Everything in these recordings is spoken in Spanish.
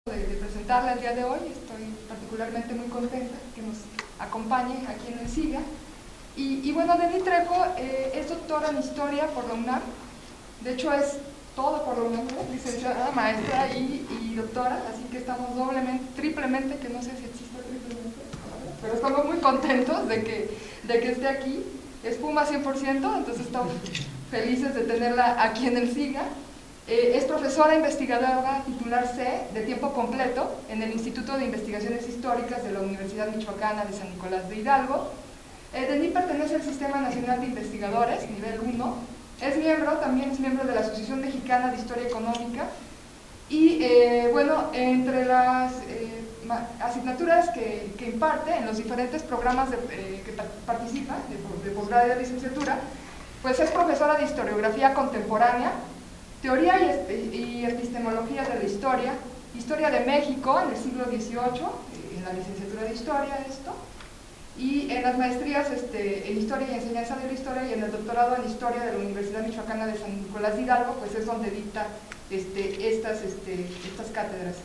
de presentarla el día de hoy. Estoy particularmente muy contenta que nos acompañe aquí en el SIGA. Y bueno, Denny Trejo es doctora en Historia por la UNAM. De hecho, es todo por la UNAM, ¿no? Licenciada, maestra y doctora, así que estamos doblemente, triplemente, que no sé si existe triplemente, pero estamos muy contentos de que esté aquí. Es Puma 100%, entonces estamos felices de tenerla aquí en el SIGA. Es profesora investigadora titular C de tiempo completo en el Instituto de Investigaciones Históricas de la Universidad Michoacana de San Nicolás de Hidalgo. Denny pertenece al Sistema Nacional de Investigadores, nivel 1. También es miembro de la Asociación Mexicana de Historia Económica. Y bueno, entre las asignaturas que imparte en los diferentes programas que participa, de posgrado y de licenciatura, pues es profesora de Historiografía Contemporánea, Teoría y Epistemología de la Historia, Historia de México en el siglo XVIII, en la licenciatura de Historia y en las maestrías en Historia y Enseñanza de la Historia y en el doctorado en Historia de la Universidad Michoacana de San Nicolás de Hidalgo, pues es donde dicta estas cátedras.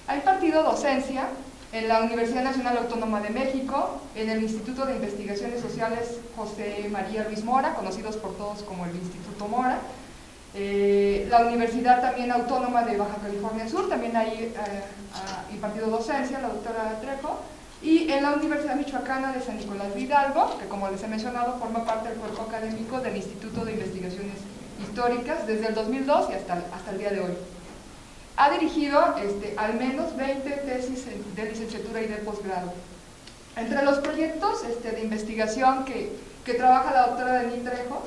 Ha impartido docencia en la Universidad Nacional Autónoma de México, en el Instituto de Investigaciones Sociales José María Luis Mora, conocidos por todos como el Instituto Mora, la Universidad también Autónoma de Baja California Sur, también ahí ha impartido docencia la doctora Trejo, y en la Universidad Michoacana de San Nicolás de Hidalgo, que como les he mencionado forma parte del cuerpo académico del Instituto de Investigaciones Históricas desde el 2002 y hasta el día de hoy. Ha dirigido al menos 20 tesis de licenciatura y de posgrado. Entre los proyectos de investigación que trabaja la doctora Denny Trejo,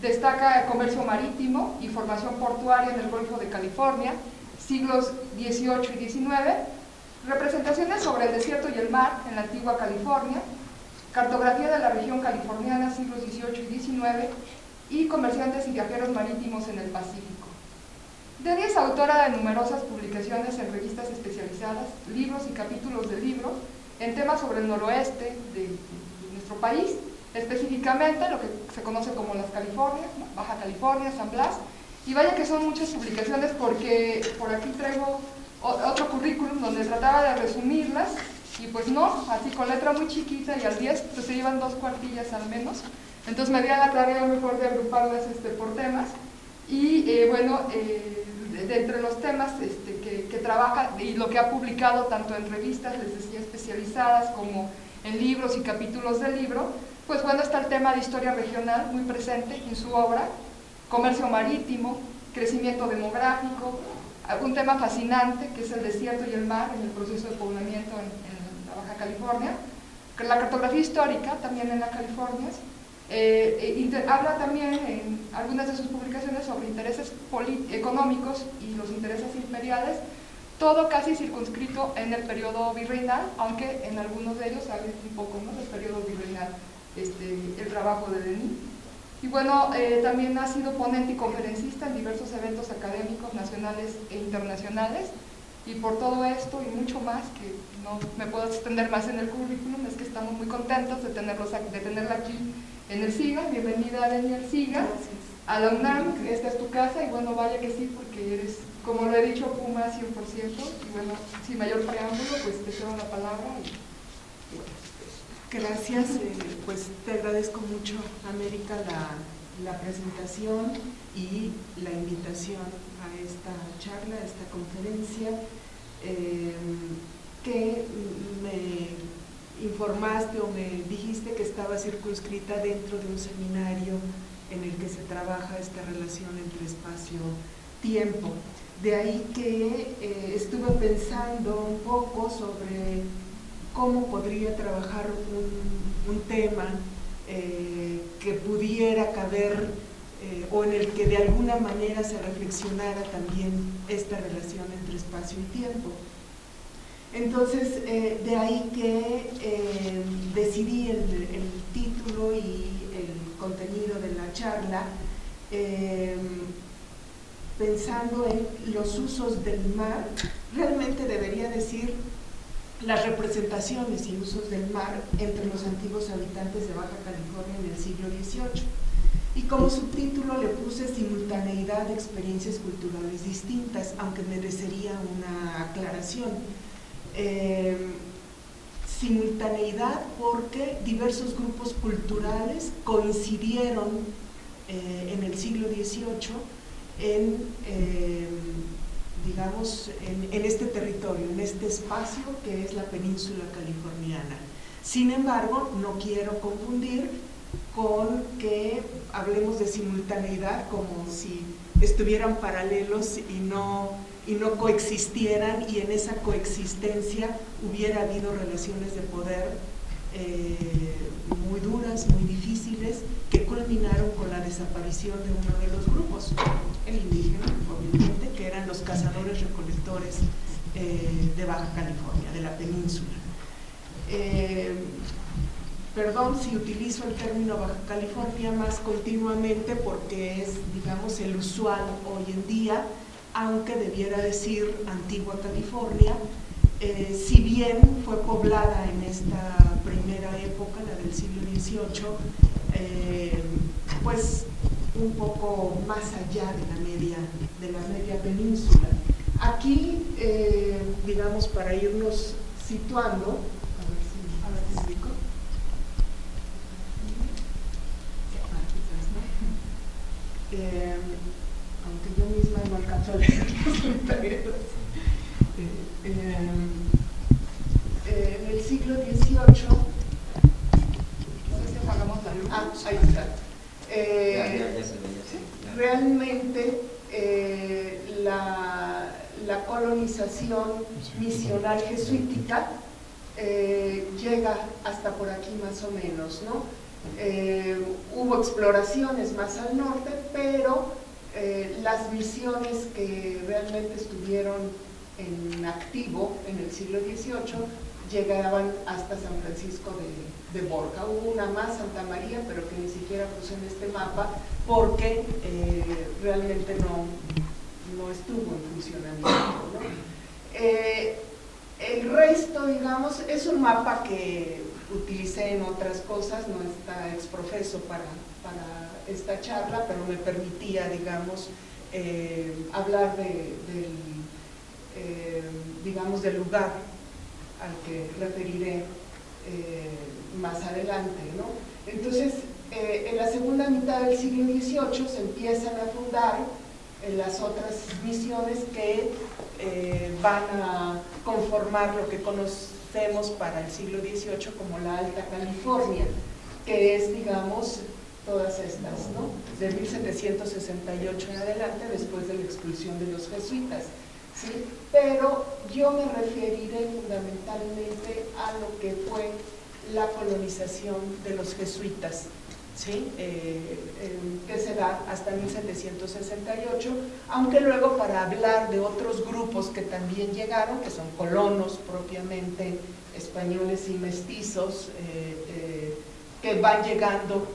destaca el comercio marítimo y formación portuaria en el Golfo de California, siglos XVIII y XIX, representaciones sobre el desierto y el mar en la antigua California, cartografía de la región californiana, siglos XVIII y XIX, y comerciantes y viajeros marítimos en el Pacífico. Denny es autora de numerosas publicaciones en revistas especializadas, libros y capítulos de libros en temas sobre el noroeste de nuestro país, específicamente lo que se conoce como las Californias, ¿no? Baja California, San Blas, y vaya que son muchas publicaciones porque por aquí traigo otro currículum donde trataba de resumirlas y pues no, así con letra muy chiquita y al 10 pues se llevan 2 cuartillas al menos, entonces me di a la tarea mejor de agruparlas por temas y bueno, de entre los temas que trabaja y lo que ha publicado tanto en revistas, les decía, especializadas como en libros y capítulos de libro, pues bueno, está el tema de historia regional muy presente en su obra, comercio marítimo, crecimiento demográfico, un tema fascinante que es el desierto y el mar en el proceso de poblamiento en la Baja California, la cartografía histórica también en las Californias, habla también en algunas de sus publicaciones sobre intereses económicos y los intereses imperiales, todo casi circunscrito en el periodo virreinal, aunque en algunos de ellos habla un poco, ¿no?, del periodo virreinal, el trabajo de Denny. Y bueno, también ha sido ponente y conferencista en diversos eventos académicos nacionales e internacionales, y por todo esto y mucho más, que no me puedo extender más en el currículum, es que estamos muy contentos de tenerla aquí en el SIGA. Bienvenida, Denny, al SIGA. Gracias. A la UNAM, esta es tu casa, y bueno, vaya que sí, porque eres, como lo he dicho, Puma 100%, y bueno, sin mayor preámbulo, pues te cedo la palabra. Gracias, pues te agradezco mucho, América, la presentación y la invitación a esta charla, a esta conferencia, que me informaste o me dijiste que estaba circunscrita dentro de un seminario en el que se trabaja esta relación entre espacio-tiempo. De ahí que estuve pensando un poco sobre cómo podría trabajar un tema que pudiera caber o en el que de alguna manera se reflexionara también esta relación entre espacio y tiempo. Entonces, de ahí que decidí el título y el contenido de la charla pensando en los usos del mar. Realmente debería decir las representaciones y usos del mar entre los antiguos habitantes de Baja California en el siglo XVIII. Y como subtítulo le puse simultaneidad de experiencias culturales distintas, aunque merecería una aclaración. Simultaneidad porque diversos grupos culturales coincidieron en el siglo XVIII digamos, en este territorio, en este espacio que es la península californiana. Sin embargo, no quiero confundir con que hablemos de simultaneidad como si estuvieran paralelos y no coexistieran, y en esa coexistencia hubiera habido relaciones de poder muy duras, muy difíciles, que culminaron con la desaparición de uno de los grupos, el indígena, obviamente, que eran los cazadores recolectores de Baja California, de la península. Perdón si utilizo el término Baja California más continuamente porque es, digamos, el usual hoy en día, aunque debiera decir Antigua California, si bien fue poblada en esta primera época, la del siglo XVIII, pues un poco más allá de la media península. Aquí, digamos, para irnos situando, a ver si me explico. Aunque yo misma no alcanzo a leer los comentarios. En el siglo XVIII, ahí está. Realmente la colonización misional jesuítica llega hasta por aquí más o menos, ¿no? Hubo exploraciones más al norte, pero las misiones que realmente estuvieron en activo en el siglo XVIII llegaban hasta San Francisco de Borja. Hubo una más, Santa María, pero que ni siquiera puse en este mapa porque realmente no estuvo en funcionamiento, ¿no? El resto, digamos, es un mapa que utilicé en otras cosas, no está exprofeso para esta charla, pero me permitía, digamos, hablar digamos, del lugar al que referiré más adelante, ¿no? Entonces, en la segunda mitad del siglo XVIII se empiezan a fundar las otras misiones que van a conformar lo que conocemos para el siglo XVIII como la Alta California, que es, digamos, todas estas, ¿no? De 1768 en adelante, después de la expulsión de los jesuitas, ¿sí? Pero yo me referiré fundamentalmente a lo que fue la colonización de los jesuitas, ¿sí? Que se da hasta 1768, aunque luego, para hablar de otros grupos que también llegaron, que son colonos propiamente españoles y mestizos, que van llegando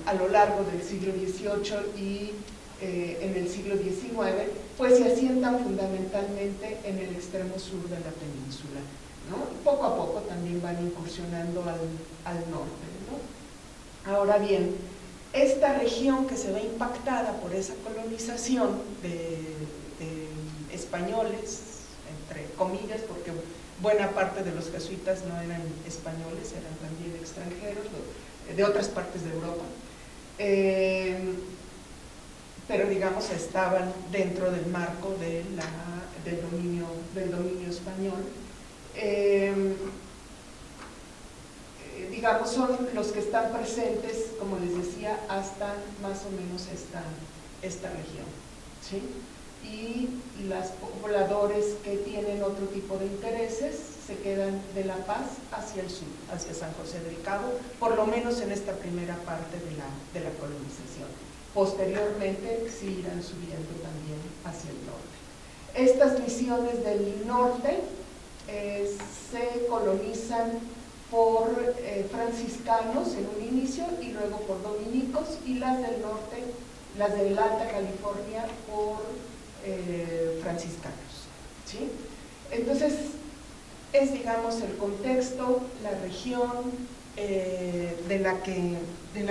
a lo largo del siglo XVIII y en el siglo XIX, pues se asientan fundamentalmente en el extremo sur de la península, ¿no? Poco a poco también van incursionando al norte, ¿no? Ahora bien, esta región que se ve impactada por esa colonización de españoles, entre comillas, porque buena parte de los jesuitas no eran españoles, eran también extranjeros de otras partes de Europa, pero digamos estaban dentro del marco del dominio español. Digamos, son los que están presentes, como les decía, hasta más o menos esta región, ¿sí? Y los pobladores que tienen otro tipo de intereses se quedan de La Paz hacia el sur, hacia San José del Cabo, por lo menos en esta primera parte de la colonización. Posteriormente sí irán subiendo también hacia el norte. Estas misiones del norte se colonizan por franciscanos en un inicio y luego por dominicos, y las del norte, las del Alta California, por franciscanos, ¿sí? Entonces es, digamos, el contexto, la región de la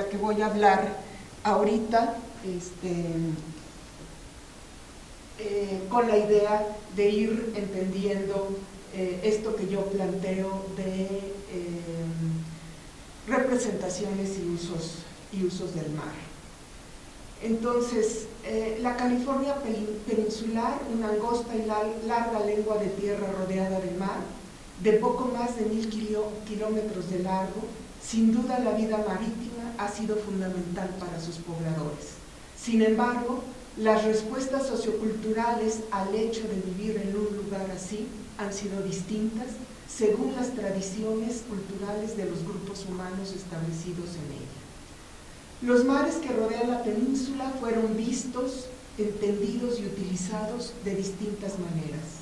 que voy a hablar ahorita con la idea de ir entendiendo esto que yo planteo de representaciones y usos del mar. Entonces, la California peninsular, una angosta y larga lengua de tierra rodeada de mar, de poco más de 1000 kilómetros de largo, sin duda la vida marítima ha sido fundamental para sus pobladores. Sin embargo, las respuestas socioculturales al hecho de vivir en un lugar así han sido distintas según las tradiciones culturales de los grupos humanos establecidos en ella. Los mares que rodean la península fueron vistos, entendidos y utilizados de distintas maneras.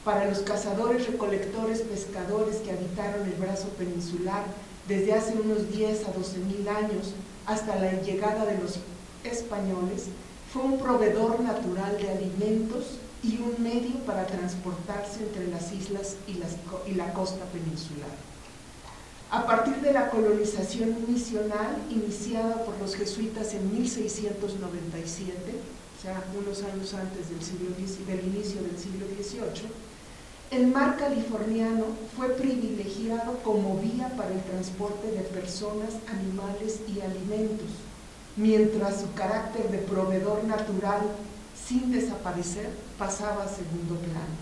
Para los cazadores, recolectores, pescadores que habitaron el brazo peninsular desde hace unos 10 a 12.000 años hasta la llegada de los españoles, fue un proveedor natural de alimentos y un medio para transportarse entre las islas y la costa peninsular. A partir de la colonización misional iniciada por los jesuitas en 1697, o sea, unos años antes del inicio del siglo XVIII, el mar californiano fue privilegiado como vía para el transporte de personas, animales y alimentos, mientras su carácter de proveedor natural, sin desaparecer, pasaba a segundo plano.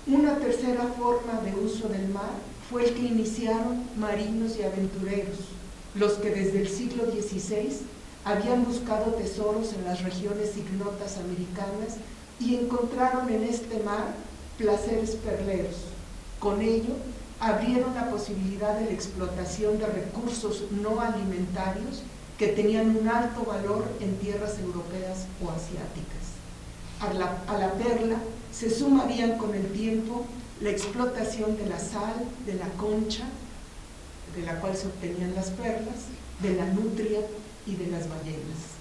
Una tercera forma de uso del mar fue el que iniciaron marinos y aventureros, los que desde el siglo XVI habían buscado tesoros en las regiones ignotas americanas y encontraron en este mar placeres perleros. Con ello, abrieron la posibilidad de la explotación de recursos no alimentarios que tenían un alto valor en tierras europeas o asiáticas. A la perla se sumarían con el tiempo la explotación de la sal, de la concha, de la cual se obtenían las perlas, de la nutria y de las ballenas.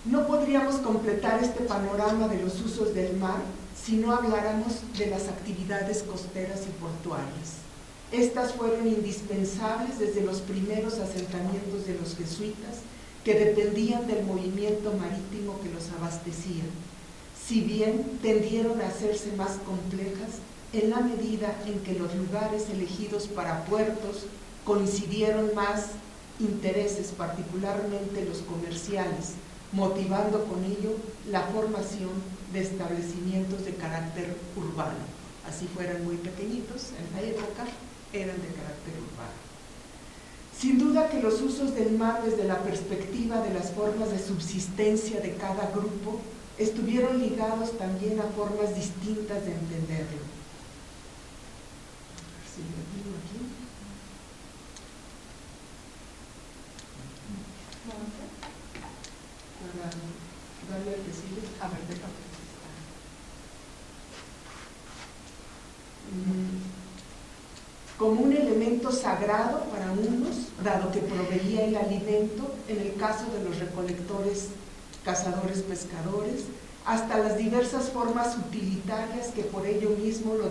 No podríamos completar este panorama de los usos del mar si no habláramos de las actividades costeras y portuarias. Estas fueron indispensables desde los primeros asentamientos de los jesuitas, que dependían del movimiento marítimo que los abastecía, si bien tendieron a hacerse más complejas en la medida en que los lugares elegidos para puertos coincidieron más intereses, particularmente los comerciales, motivando con ello la formación de establecimientos de carácter urbano. Así fueran muy pequeñitos en la época, eran de carácter urbano. Sin duda que los usos del mar desde la perspectiva de las formas de subsistencia de cada grupo estuvieron ligados también a formas distintas de entenderlo. Para darle al que sigue. A ver, déjame. Como un elemento sagrado para unos, dado que proveía el alimento, en el caso de los recolectores, cazadores, pescadores, hasta las diversas formas utilitarias que por ello mismo lo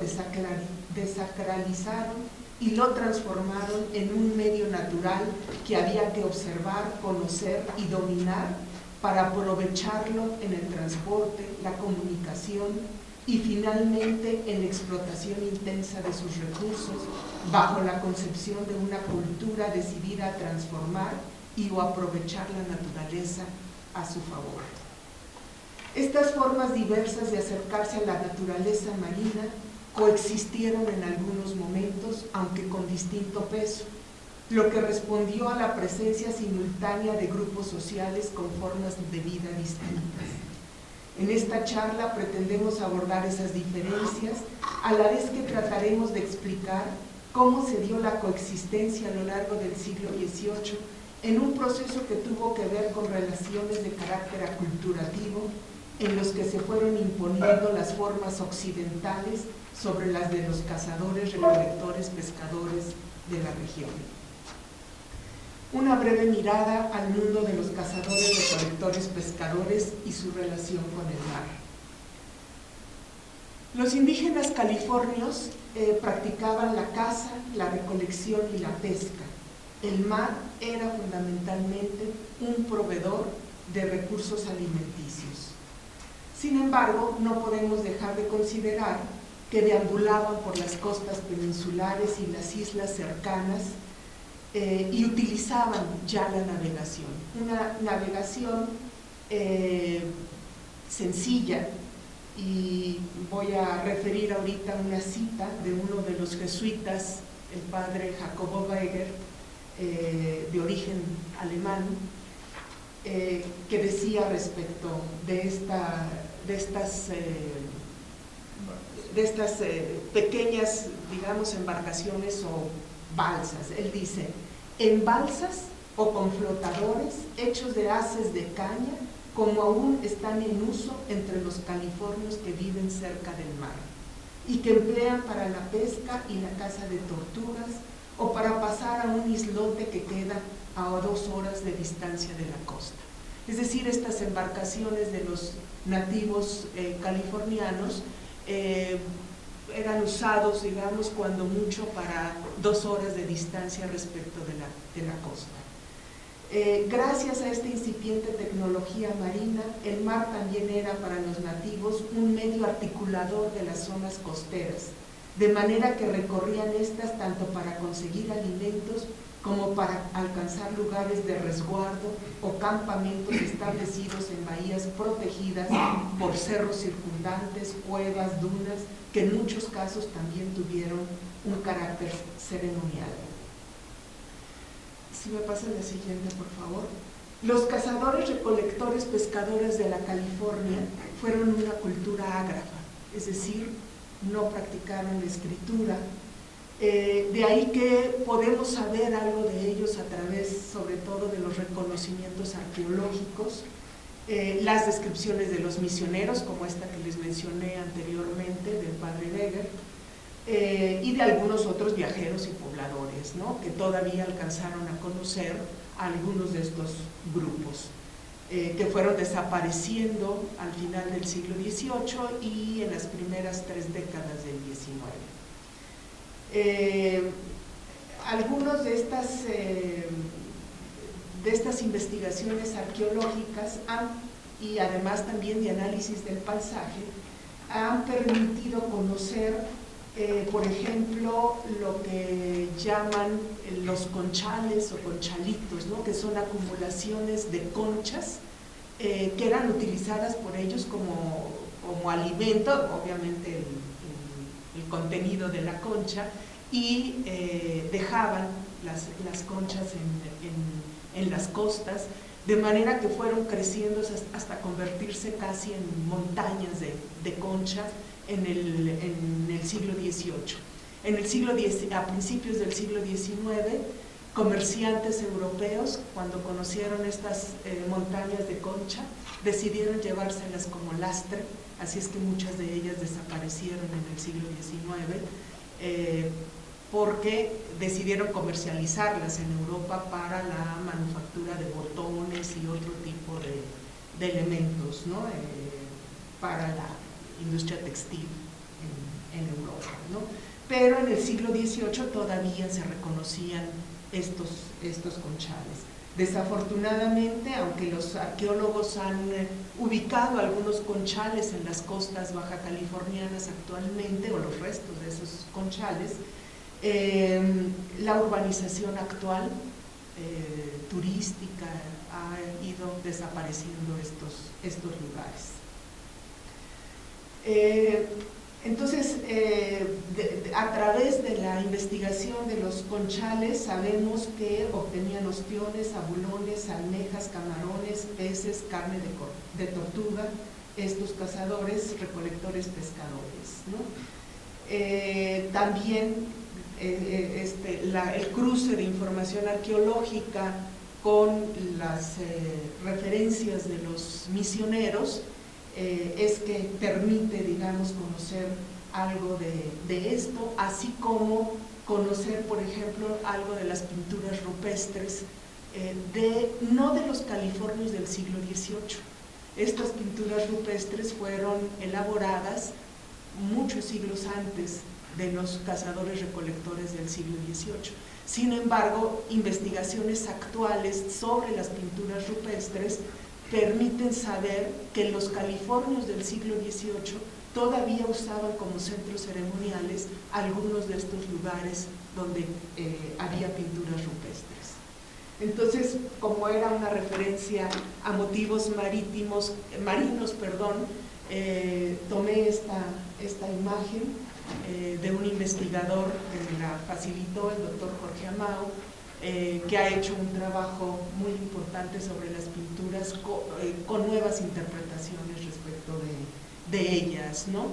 desacralizaron y lo transformaron en un medio natural que había que observar, conocer y dominar para aprovecharlo en el transporte, la comunicación y finalmente en la explotación intensa de sus recursos, bajo la concepción de una cultura decidida a transformar y o aprovechar la naturaleza a su favor. Estas formas diversas de acercarse a la naturaleza marina coexistieron en algunos momentos, aunque con distinto peso, lo que respondió a la presencia simultánea de grupos sociales con formas de vida distintas. En esta charla pretendemos abordar esas diferencias, a la vez que trataremos de explicar cómo se dio la coexistencia a lo largo del siglo XVIII en un proceso que tuvo que ver con relaciones de carácter aculturativo, en los que se fueron imponiendo las formas occidentales sobre las de los cazadores, recolectores, pescadores de la región. Una breve mirada al mundo de los cazadores, recolectores, pescadores y su relación con el mar. Los indígenas californios practicaban la caza, la recolección y la pesca. el mar era fundamentalmente un proveedor de recursos alimenticios. Sin embargo, no podemos dejar de considerar que deambulaban por las costas peninsulares y las islas cercanas y utilizaban ya la navegación. Una navegación sencilla, y voy a referir ahorita una cita de uno de los jesuitas, el padre Jacobo Weger, de origen alemán, que decía respecto de estas pequeñas, digamos, embarcaciones o balsas. Él dice: en balsas o con flotadores hechos de haces de caña, como aún están en uso entre los californios que viven cerca del mar, y que emplean para la pesca y la caza de tortugas, o para pasar a un islote que queda a 2 horas de distancia de la costa. Es decir, estas embarcaciones de los nativos californianos eran usados, digamos, cuando mucho para 2 horas de distancia respecto de la costa. Gracias a esta incipiente tecnología marina, el mar también era para los nativos un medio articulador de las zonas costeras, de manera que recorrían estas tanto para conseguir alimentos como para alcanzar lugares de resguardo o campamentos establecidos en bahías protegidas por cerros circundantes, cuevas, dunas, que en muchos casos también tuvieron un carácter ceremonial. Si me pasa la siguiente, por favor. Los cazadores, recolectores, pescadores de la California fueron una cultura ágrafa, es decir, no practicaron la escritura. De ahí que podemos saber algo de ellos a través, sobre todo, de los reconocimientos arqueológicos, las descripciones de los misioneros, como esta que les mencioné anteriormente, del padre Weger, y de algunos otros viajeros y pobladores, ¿no?, que todavía alcanzaron a conocer a algunos de estos grupos, que fueron desapareciendo al final del siglo XVIII y en las primeras 3 décadas del XIX. Algunos de estas investigaciones arqueológicas y además también de análisis del paisaje han permitido conocer, por ejemplo, lo que llaman los conchales o conchalitos, ¿no?, que son acumulaciones de conchas que eran utilizadas por ellos como alimento, obviamente el contenido de la concha, y dejaban las conchas en las costas, de manera que fueron creciendo hasta convertirse casi en montañas de concha en el siglo XVIII. A principios del siglo XIX, comerciantes europeos, cuando conocieron estas montañas de concha, decidieron llevárselas como lastre, así es que muchas de ellas desaparecieron en el siglo XIX, porque decidieron comercializarlas en Europa para la manufactura de botones y otro tipo de elementos, ¿no?, para la industria textil en Europa, ¿no? Pero en el siglo XVIII todavía se reconocían estos conchales. Desafortunadamente, aunque los arqueólogos han ubicado algunos conchales en las costas baja californianas actualmente, o los restos de esos conchales, la urbanización actual turística ha ido desapareciendo estos lugares. Entonces, a través de la investigación de los conchales sabemos que obtenían ostiones, abulones, almejas, camarones, peces, carne de tortuga, estos cazadores, recolectores, pescadores, ¿no? También el cruce de información arqueológica con las referencias de los misioneros es que permite, digamos, conocer algo de esto, así como conocer, por ejemplo, algo de las pinturas rupestres, no de los californios del siglo XVIII. Estas pinturas rupestres fueron elaboradas muchos siglos antes de los cazadores recolectores del siglo XVIII. Sin embargo, investigaciones actuales sobre las pinturas rupestres permiten saber que los californios del siglo XVIII todavía usaban como centros ceremoniales algunos de estos lugares donde había pinturas rupestres. Entonces, como era una referencia a motivos marinos, tomé esta imagen de un investigador que me la facilitó, el doctor Jorge Amao, que ha hecho un trabajo muy importante sobre las pinturas con nuevas interpretaciones respecto de ellas, ¿no?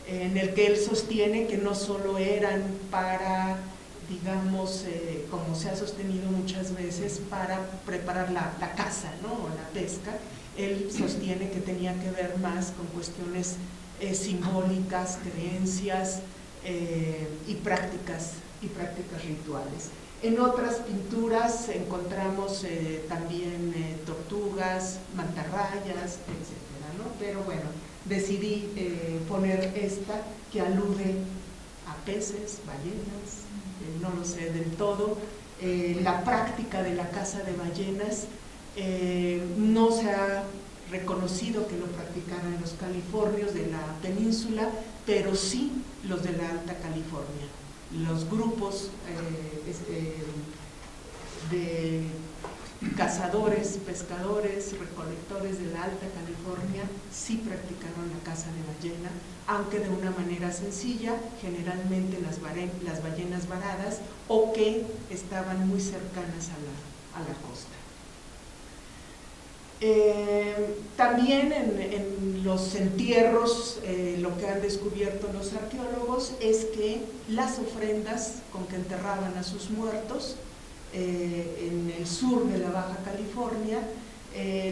En el que él sostiene que no solo eran para, digamos, como se ha sostenido muchas veces, para preparar la caza, ¿no? O la pesca. Él sostiene que tenía que ver más con cuestiones simbólicas, creencias y prácticas rituales. En otras pinturas encontramos también tortugas, mantarrayas, etcétera, ¿no? Pero bueno, decidí poner esta que alude a peces, ballenas, no lo sé del todo. La práctica de la caza de ballenas no se ha reconocido que lo practicaran los californios de la península, pero sí los de la Alta California. Los grupos de cazadores, pescadores, recolectores de la Alta California sí practicaron la caza de ballena, aunque de una manera sencilla, generalmente las ballenas varadas, o que estaban muy cercanas a la costa. También en los entierros, lo que han descubierto los arqueólogos es que las ofrendas con que enterraban a sus muertos en el sur de la Baja California,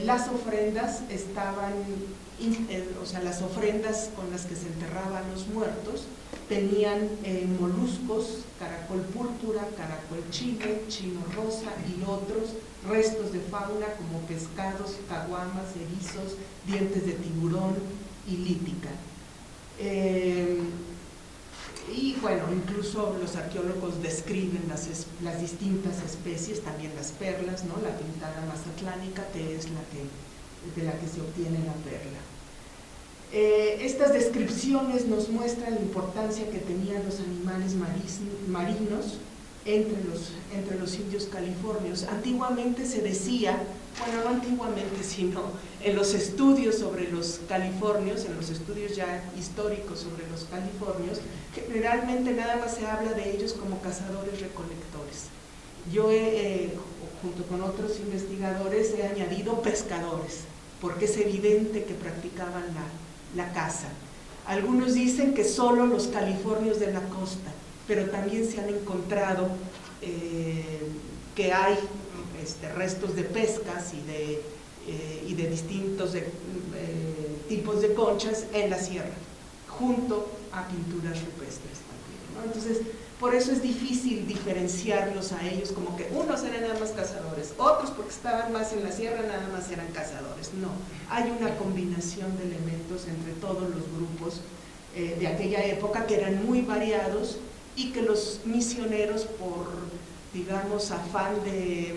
las ofrendas estaban, o sea, las ofrendas con las que se enterraban los muertos tenían moluscos, caracol púrpura, caracol chile, chino rosa y otros restos de fauna como pescados, caguamas, erizos, dientes de tiburón y lítica. Y bueno, incluso los arqueólogos describen las distintas especies, también las perlas, ¿no? La pintada mazatlánica, que es de la que se obtiene la perla. Estas descripciones nos muestran la importancia que tenían los animales marinos entre los indios californios. Antiguamente se decía, bueno, no antiguamente, sino en los estudios sobre los californios, en los estudios ya históricos sobre los californios, generalmente nada más se habla de ellos como cazadores-recolectores. Yo junto con otros investigadores he añadido pescadores, porque es evidente que practicaban la caza. Algunos dicen que solo los californios de la costa, pero también se han encontrado que hay restos de pescas y de distintos tipos de conchas en la sierra, junto a pinturas rupestres también, ¿no? Entonces, por eso es difícil diferenciarlos a ellos, como que unos eran nada más cazadores, otros porque estaban más en la sierra nada más eran cazadores. No, hay una combinación de elementos entre todos los grupos de aquella época que eran muy variados y que los misioneros, por, digamos, afán de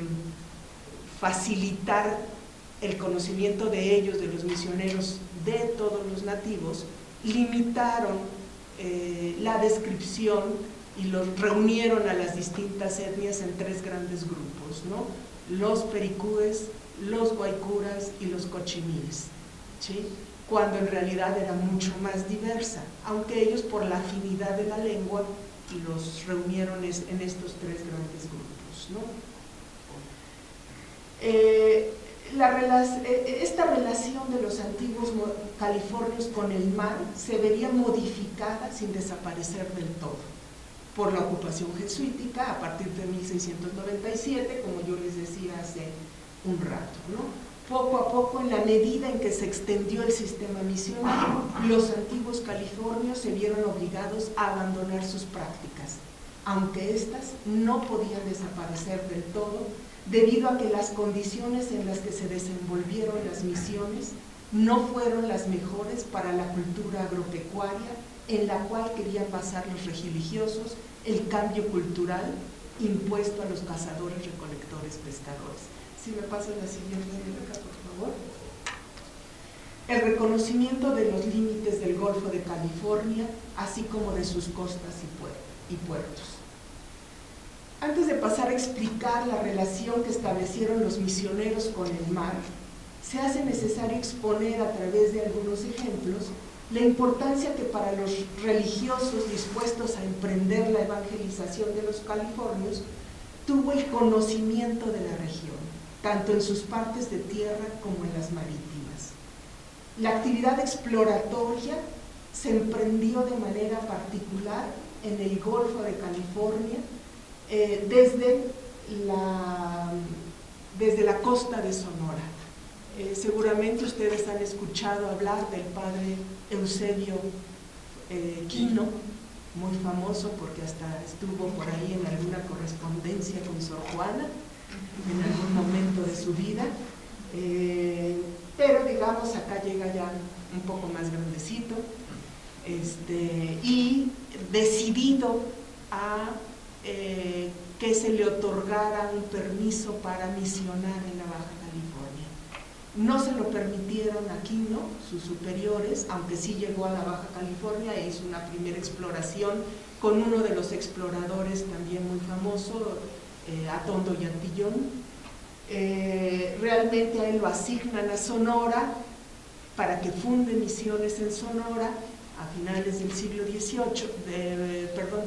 facilitar el conocimiento de ellos, de los misioneros, de todos los nativos, limitaron la descripción y los reunieron a las distintas etnias en tres grandes grupos, ¿no? Los pericúes, los guaycuras y los cochimíes, ¿sí? Cuando en realidad era mucho más diversa, aunque ellos por la afinidad de la lengua los reunieron en estos tres grandes grupos, ¿no? Esta relación de los antiguos californios con el mar se vería modificada sin desaparecer del todo por la ocupación jesuítica a partir de 1697, como yo les decía hace un rato, ¿no? Poco a poco, en la medida en que se extendió el sistema misionero, los antiguos californios se vieron obligados a abandonar sus prácticas, aunque éstas no podían desaparecer del todo, debido a que las condiciones en las que se desenvolvieron las misiones no fueron las mejores para la cultura agropecuaria en la cual querían basar los religiosos el cambio cultural impuesto a los cazadores, recolectores, pescadores. Si me pasas la siguiente, por favor. El reconocimiento de los límites del Golfo de California, así como de sus costas y puertos. Antes de pasar a explicar la relación que establecieron los misioneros con el mar, se hace necesario exponer a través de algunos ejemplos la importancia que para los religiosos dispuestos a emprender la evangelización de los californios tuvo el conocimiento de la región, tanto en sus partes de tierra como en las marítimas. La actividad exploratoria se emprendió de manera particular en el Golfo de California, desde la costa de Sonora. Seguramente ustedes han escuchado hablar del padre Eusebio Quino, muy famoso porque hasta estuvo por ahí en alguna correspondencia con Sor Juana en algún momento de su vida, pero digamos acá llega ya un poco más grandecito, y decidido a que se le otorgara un permiso para misionar en la Baja California. No se lo permitieron a Quino, sus superiores, aunque sí llegó a la Baja California e hizo una primera exploración con uno de los exploradores también muy famoso, Atondo y Antillón. Realmente a él lo asignan a Sonora para que funde misiones en Sonora a finales del siglo XVII,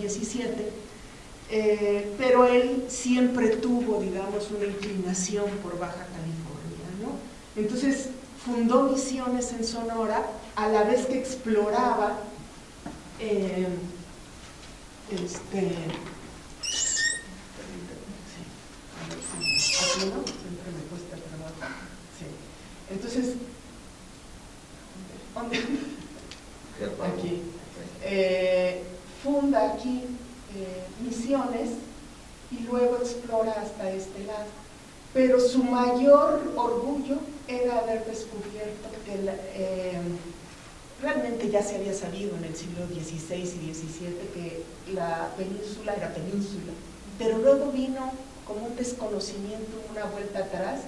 XVII, pero él siempre tuvo, digamos, una inclinación por Baja California, ¿no? Entonces fundó misiones en Sonora a la vez que exploraba aquí no, siempre me cuesta trabajo. Sí. Entonces, ¿dónde? Aquí. Funda aquí misiones y luego explora hasta este lado. Pero su mayor orgullo era haber descubierto que realmente ya se había sabido en el siglo XVI y XVII que la península era península, pero luego vino como un desconocimiento, una vuelta atrás,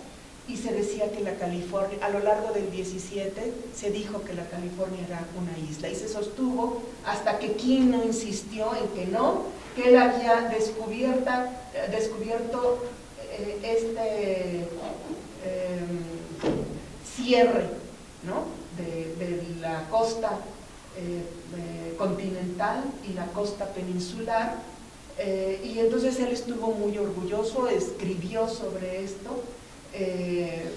y se decía que la California, a lo largo del XVII, se dijo que la California era una isla, y se sostuvo hasta que Quino insistió en que no, que él había descubierto este cierre, ¿no?, de la costa continental y la costa peninsular, y entonces él estuvo muy orgulloso, escribió sobre esto en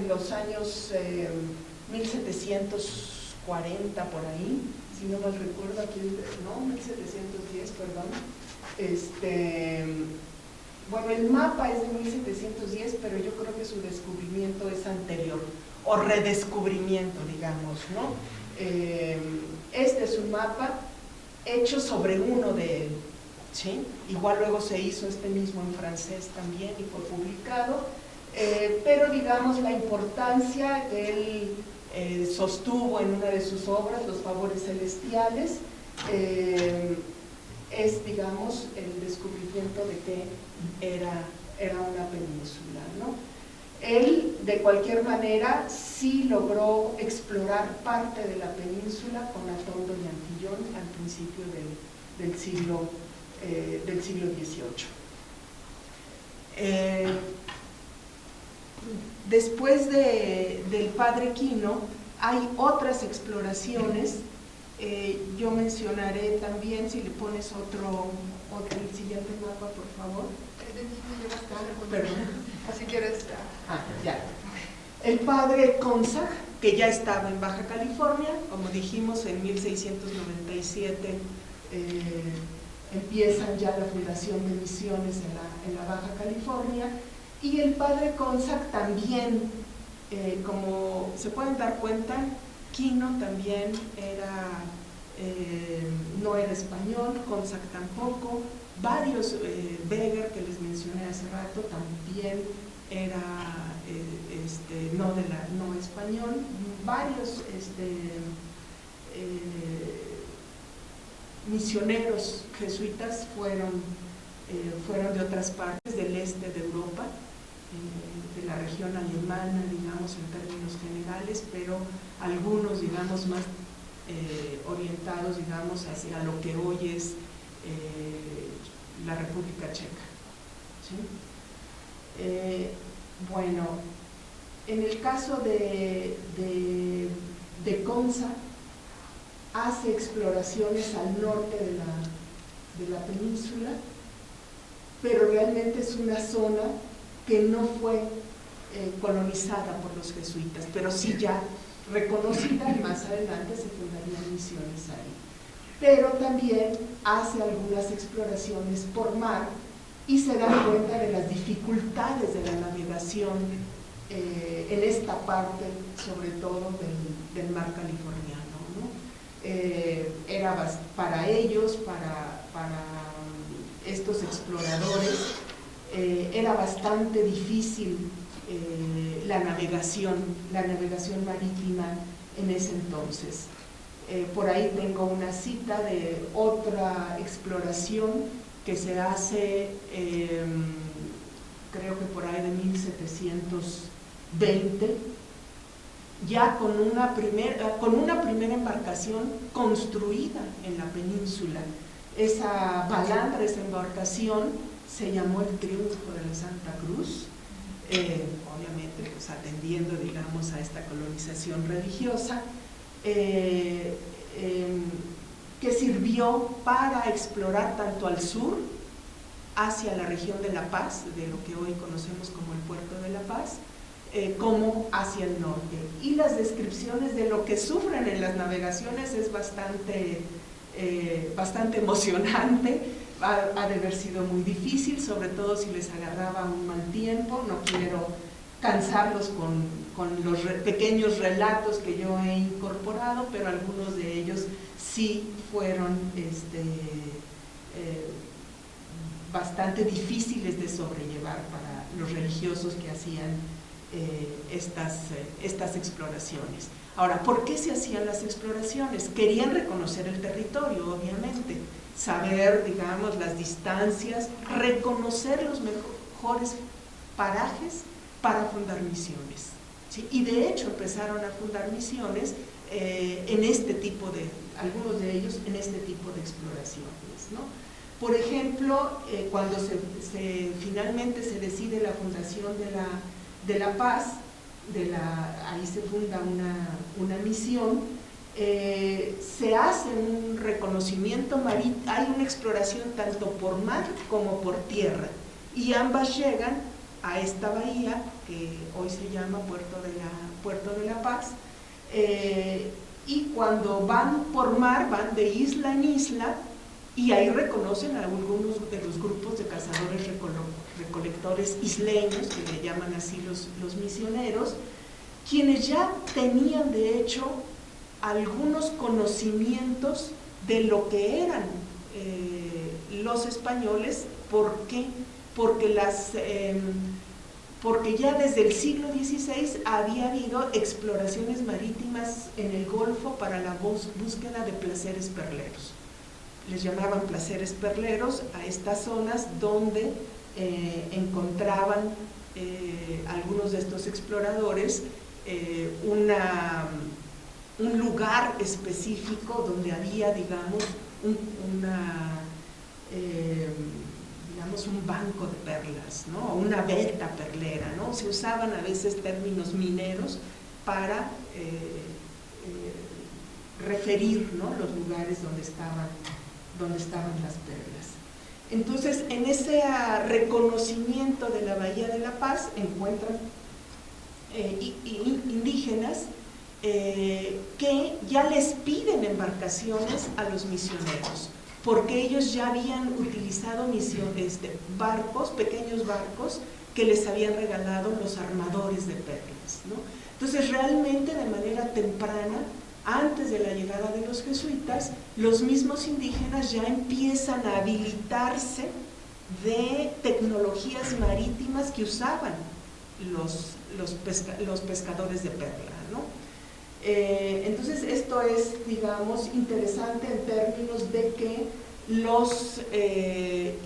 los años 1740 por ahí, si no mal recuerdo, aquí, no, 1710, perdón. Bueno, el mapa es de 1710, pero yo creo que su descubrimiento es anterior, o redescubrimiento, digamos, ¿no? Este es un mapa hecho sobre uno de él, ¿sí? Igual luego se hizo este mismo en francés también y fue publicado, pero digamos la importancia que él sostuvo en una de sus obras, Los Favores Celestiales, es, digamos, el descubrimiento de que era una península, ¿no? Él, de cualquier manera, sí logró explorar parte de la península con Atondo y Antillón al principio del siglo XVIII. Después del padre Quino, hay otras exploraciones. Yo mencionaré también, si le pones el siguiente mapa, por favor. Perdón. Así quieres. Ya. El padre Consag, que ya estaba en Baja California, como dijimos, en 1697 empiezan ya la fundación de misiones en la Baja California, y el padre Consag también, como se pueden dar cuenta, Quino también no era español, Consag tampoco, varios, Beger, que les mencioné hace rato, también era no español, varios misioneros jesuitas fueron de otras partes del este de Europa, de la región alemana, digamos, en términos generales, pero algunos, digamos, más orientados, digamos, hacia lo que hoy es la República Checa. ¿Sí? Bueno, en el caso de Conza, hace exploraciones al norte de la península, pero realmente es una zona que no fue colonizada por los jesuitas, pero sí ya reconocida, y más adelante se fundarían misiones ahí. Pero también hace algunas exploraciones por mar y se da cuenta de las dificultades de la navegación en esta parte, sobre todo del mar californiano, ¿no? Era para ellos, para estos exploradores, era bastante difícil la navegación marítima en ese entonces. Por ahí tengo una cita de otra exploración que se hace, creo que por ahí de 1720, ya con una primera embarcación construida en la península. Esa balandra, esa embarcación, se llamó el Triunfo de la Santa Cruz, obviamente pues atendiendo, digamos, a esta colonización religiosa, que sirvió para explorar tanto al sur, hacia la región de La Paz, de lo que hoy conocemos como el puerto de La Paz, como hacia el norte. Y las descripciones de lo que sufren en las navegaciones es bastante emocionante. Ha de haber sido muy difícil, sobre todo si les agarraba un mal tiempo. No quiero cansarlos con los pequeños relatos que yo he incorporado, pero algunos de ellos sí fueron bastante difíciles de sobrellevar para los religiosos que hacían estas exploraciones. Ahora, ¿por qué se hacían las exploraciones? Querían reconocer el territorio, obviamente, saber, digamos, las distancias, reconocer los mejores parajes para fundar misiones, ¿sí? Y de hecho empezaron a fundar misiones en este tipo de, algunos de ellos en este tipo de exploraciones, ¿no? Por ejemplo, cuando finalmente se decide la fundación de La Paz, ahí se funda una misión, se hace un reconocimiento marítimo, hay una exploración tanto por mar como por tierra, y ambas llegan a esta bahía que hoy se llama Puerto de La Paz, y cuando van por mar van de isla en isla, y ahí reconocen a algunos de los grupos de cazadores recolectores isleños, que le llaman así los misioneros, quienes ya tenían de hecho algunos conocimientos de lo que eran los españoles. ¿Por qué? Porque ya desde el siglo XVI había habido exploraciones marítimas en el Golfo para la búsqueda de placeres perleros. Les llamaban placeres perleros a estas zonas donde encontraban algunos de estos exploradores un lugar específico donde había, digamos, un banco de perlas, ¿no? Una veta perlera, ¿no? Se usaban a veces términos mineros para referir, ¿no?, los lugares donde estaban las perlas. Entonces, en ese reconocimiento de la Bahía de La Paz encuentran indígenas que ya les piden embarcaciones a los misioneros, porque ellos ya habían utilizado barcos, pequeños barcos que les habían regalado los armadores de perlas, ¿no? Entonces, realmente de manera temprana, antes de la llegada de los jesuitas, los mismos indígenas ya empiezan a habilitarse de tecnologías marítimas que usaban los pescadores de perla, ¿no? Entonces esto es, digamos, interesante en términos de que los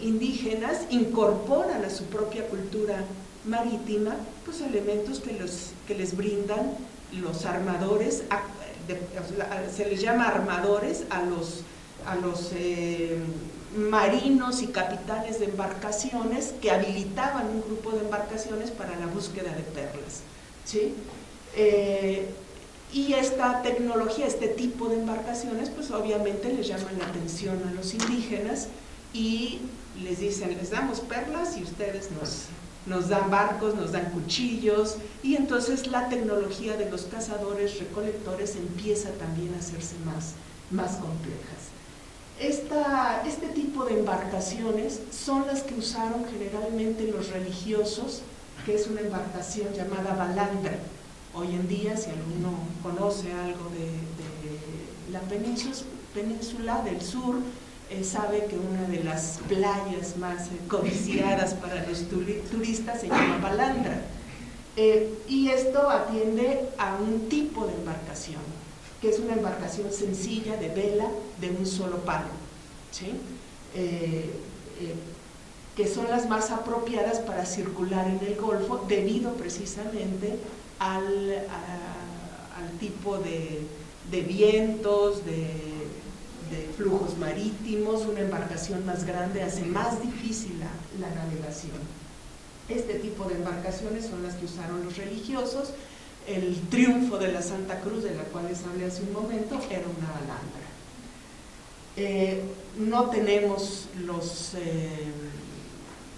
indígenas incorporan a su propia cultura marítima pues elementos que les brindan los armadores, se les llama armadores a los marinos y capitanes de embarcaciones que habilitaban un grupo de embarcaciones para la búsqueda de perlas, ¿sí? Y esta tecnología, este tipo de embarcaciones, pues obviamente les llaman la atención a los indígenas y les dicen, les damos perlas y ustedes nos dan barcos, nos dan cuchillos, y entonces la tecnología de los cazadores recolectores empieza también a hacerse más complejas. Este tipo de embarcaciones son las que usaron generalmente los religiosos, que es una embarcación llamada balandra. Hoy en día, si alguno conoce algo de la península del sur, sabe que una de las playas más codiciadas para los turistas se llama balandra. Y esto atiende a un tipo de embarcación, que es una embarcación sencilla de vela de un solo palo, ¿sí? Que son las más apropiadas para circular en el Golfo debido precisamente al tipo de vientos, de flujos marítimos. Una embarcación más grande hace más difícil la navegación. Este tipo de embarcaciones son las que usaron los religiosos. El triunfo de la Santa Cruz, de la cual les hablé hace un momento, era una balandra. No tenemos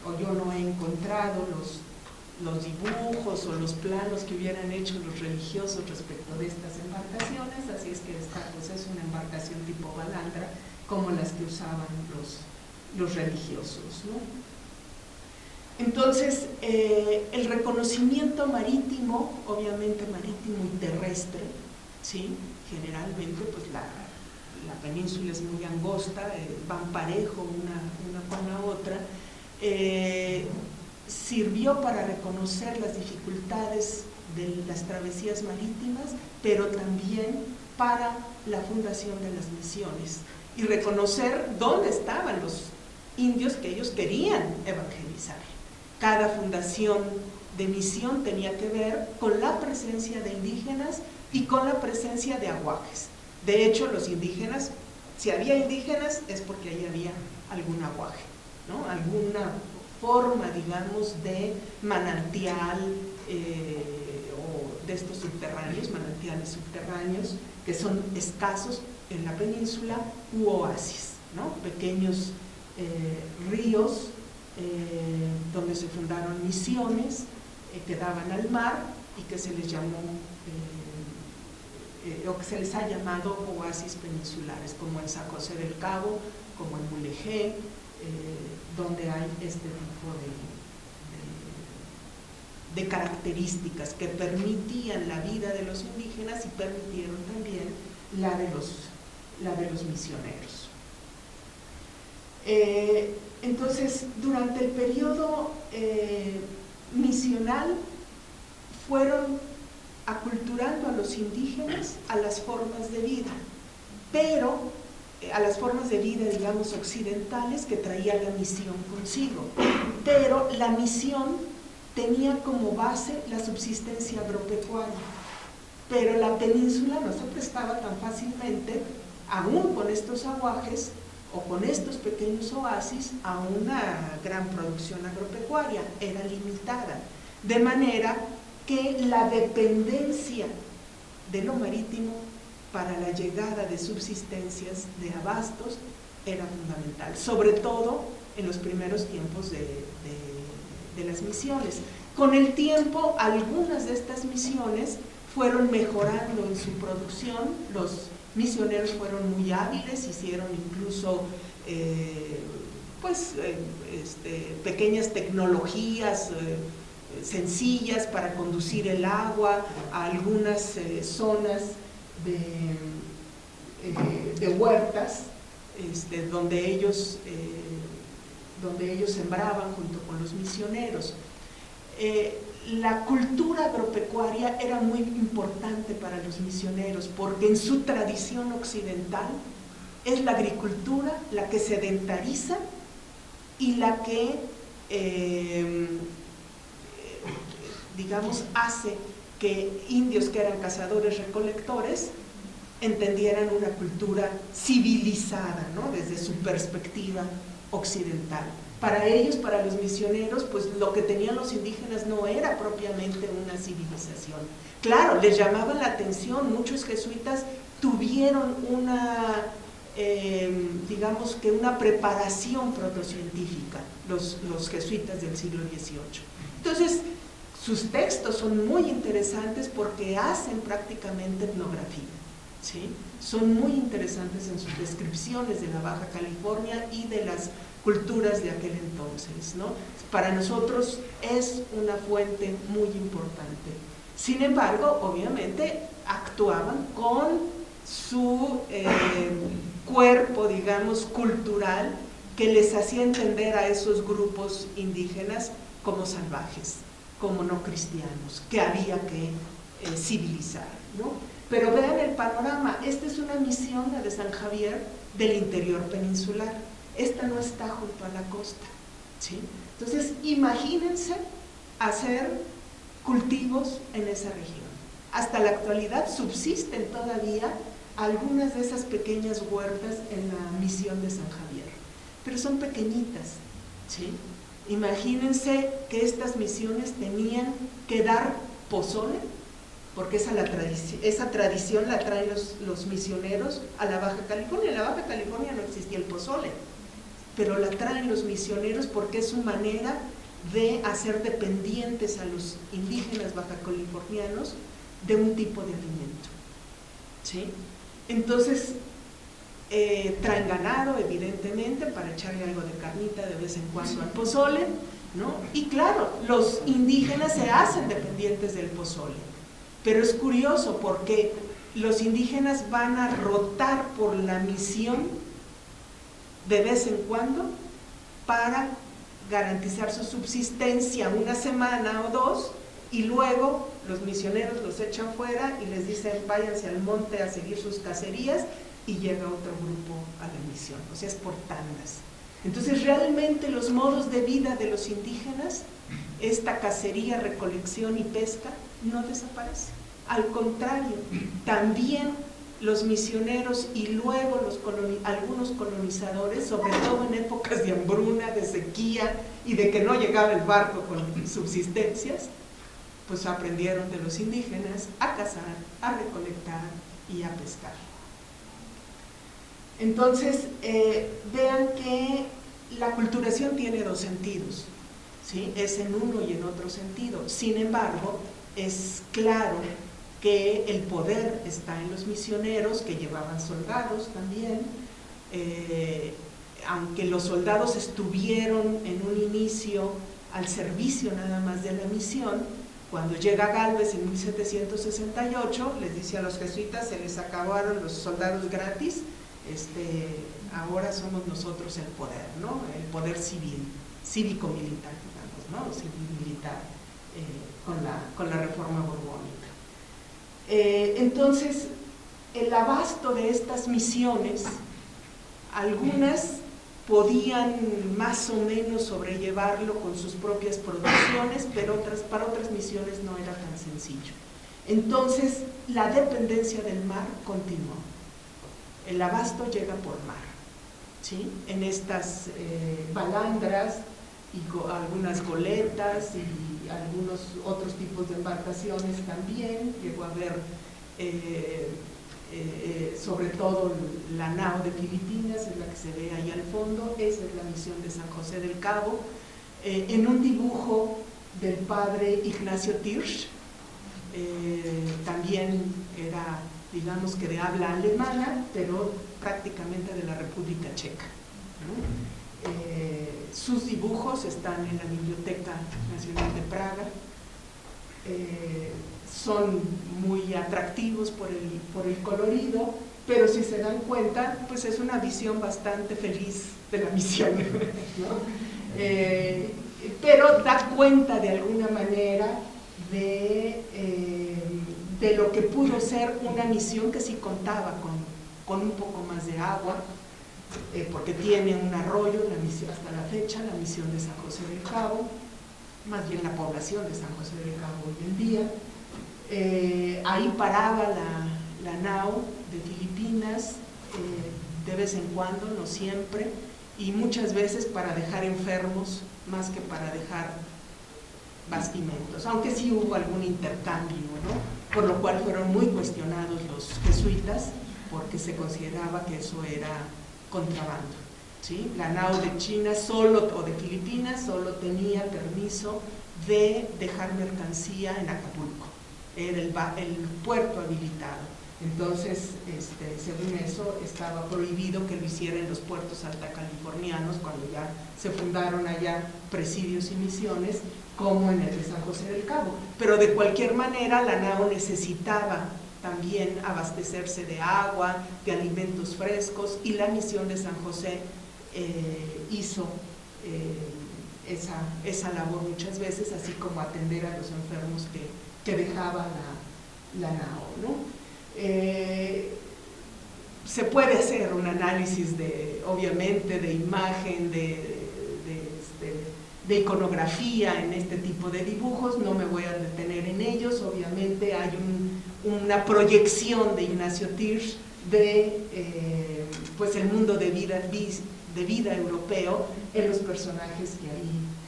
o yo no he encontrado los dibujos o los planos que hubieran hecho los religiosos respecto de estas embarcaciones, así es que esta pues, es una embarcación tipo balandra, como las que usaban los religiosos, ¿no? Entonces, el reconocimiento marítimo, obviamente marítimo y terrestre, ¿sí? Generalmente pues la península es muy angosta, van parejo una con la otra, sirvió para reconocer las dificultades de las travesías marítimas, pero también para la fundación de las misiones y reconocer dónde estaban los indios que ellos querían evangelizar. Cada fundación de misión tenía que ver con la presencia de indígenas y con la presencia de aguajes. De hecho, los indígenas, si había indígenas es porque ahí había algún aguaje, ¿no? Alguna forma, digamos, de manantial o de estos subterráneos, manantiales subterráneos, que son escasos en la península, u oasis, ¿no? Pequeños ríos donde se fundaron misiones que daban al mar y que se les llamó, o que se les ha llamado oasis peninsulares, como en San José del Cabo, como en Mulegé, donde hay este tipo de características que permitían la vida de los indígenas y permitieron también la de los misioneros. Entonces, durante el periodo misional fueron aculturando a los indígenas a las formas de vida, pero a las formas de vida, digamos, occidentales que traía la misión consigo, pero la misión tenía como base la subsistencia agropecuaria, pero la península no se prestaba tan fácilmente, aún con estos aguajes o con estos pequeños oasis, a una gran producción agropecuaria, era limitada, de manera que la dependencia de lo marítimo para la llegada de subsistencias, de abastos, era fundamental, sobre todo en los primeros tiempos de las misiones. Con el tiempo, algunas de estas misiones fueron mejorando en su producción, los misioneros fueron muy hábiles, hicieron incluso pequeñas tecnologías sencillas para conducir el agua a algunas zonas de huertas, donde ellos sembraban junto con los misioneros. la cultura agropecuaria era muy importante para los misioneros, porque en su tradición occidental es la agricultura la que sedentariza y la que, digamos, hace que indios que eran cazadores-recolectores entendieran una cultura civilizada, ¿no?, desde su perspectiva occidental. Para ellos, para los misioneros, pues lo que tenían los indígenas no era propiamente una civilización. Claro, les llamaba la atención, muchos jesuitas tuvieron una, digamos que una preparación protocientífica, los jesuitas del siglo XVIII. Entonces, sus textos son muy interesantes porque hacen prácticamente etnografía, ¿sí? Son muy interesantes en sus descripciones de la Baja California y de las culturas de aquel entonces, ¿no? Para nosotros es una fuente muy importante. Sin embargo, obviamente, actuaban con su cuerpo, digamos, cultural, que les hacía entender a esos grupos indígenas como salvajes, como no cristianos, que había que civilizar, ¿no? Pero vean el panorama, esta es una misión, la de San Javier, del interior peninsular. Esta no está junto a la costa, ¿sí? Entonces, imagínense hacer cultivos en esa región. Hasta la actualidad subsisten todavía algunas de esas pequeñas huertas en la misión de San Javier, pero son pequeñitas, ¿sí? Imagínense que estas misiones tenían que dar pozole, porque esa tradición la traen los misioneros a la Baja California. En la Baja California no existía el pozole, pero la traen los misioneros porque es su manera de hacer dependientes a los indígenas bajacalifornianos de un tipo de alimento, ¿sí? Entonces, traen ganado, evidentemente, para echarle algo de carnita de vez en cuando al pozole, ¿no? Y claro, los indígenas se hacen dependientes del pozole, pero es curioso porque los indígenas van a rotar por la misión de vez en cuando para garantizar su subsistencia una semana o dos, y luego los misioneros los echan fuera y les dicen váyanse al monte a seguir sus cacerías, y llega otro grupo a la misión, o sea, es por tandas. Entonces realmente los modos de vida de los indígenas, esta cacería, recolección y pesca, no desaparece. Al contrario, también los misioneros y luego algunos colonizadores, sobre todo en épocas de hambruna, de sequía y de que no llegaba el barco con subsistencias, pues aprendieron de los indígenas a cazar, a recolectar y a pescar. Entonces, vean que la culturación tiene dos sentidos, ¿sí? Es en uno y en otro sentido. Sin embargo, es claro que el poder está en los misioneros, que llevaban soldados también, aunque los soldados estuvieron en un inicio al servicio nada más de la misión. Cuando llega Gálvez en 1768, les dice a los jesuitas, se les acabaron los soldados gratis, ahora somos nosotros el poder, ¿no? El poder civil, cívico-militar, digamos, ¿no? Civil-militar, con la reforma borbónica. Entonces, el abasto de estas misiones, algunas podían más o menos sobrellevarlo con sus propias producciones, pero para otras misiones no era tan sencillo. Entonces, la dependencia del mar continuó. El abasto llega por mar, ¿sí? En estas balandras y algunas goletas y algunos otros tipos de embarcaciones también. Llegó a haber sobre todo la nao de Filipinas, es la que se ve ahí al fondo. Esa es la misión de San José del Cabo, en un dibujo del padre Ignacio Tirsch, también era, digamos que de habla alemana, pero prácticamente de la República Checa, ¿no? Sus dibujos están en la Biblioteca Nacional de Praga. Son muy atractivos por el colorido, pero si se dan cuenta, pues es una visión bastante feliz de la misión, ¿no? Pero da cuenta de alguna manera de lo que pudo ser una misión que sí contaba con un poco más de agua, porque tiene un arroyo, la misión, hasta la fecha, la misión de San José del Cabo, más bien la población de San José del Cabo hoy en día. Ahí paraba la nao de Filipinas, de vez en cuando, no siempre, y muchas veces para dejar enfermos más que para dejar bastimentos, aunque sí hubo algún intercambio, ¿no? Por lo cual fueron muy cuestionados los jesuitas, porque se consideraba que eso era contrabando, ¿sí? La nao de China o de Filipinas solo tenía permiso de dejar mercancía en Acapulco, era el puerto habilitado. Entonces, según eso, estaba prohibido que lo hiciera en los puertos altacalifornianos, cuando ya se fundaron allá presidios y misiones, como en el de San José del Cabo. Pero de cualquier manera, la nao necesitaba también abastecerse de agua, de alimentos frescos, y la misión de San José hizo esa labor muchas veces, así como atender a los enfermos que dejaba la nao, ¿no? Se puede hacer un análisis obviamente de imagen, de iconografía en este tipo de dibujos, no me voy a detener en ellos. Obviamente hay una proyección de Ignacio Tirsch de pues el mundo de vida europeo en los personajes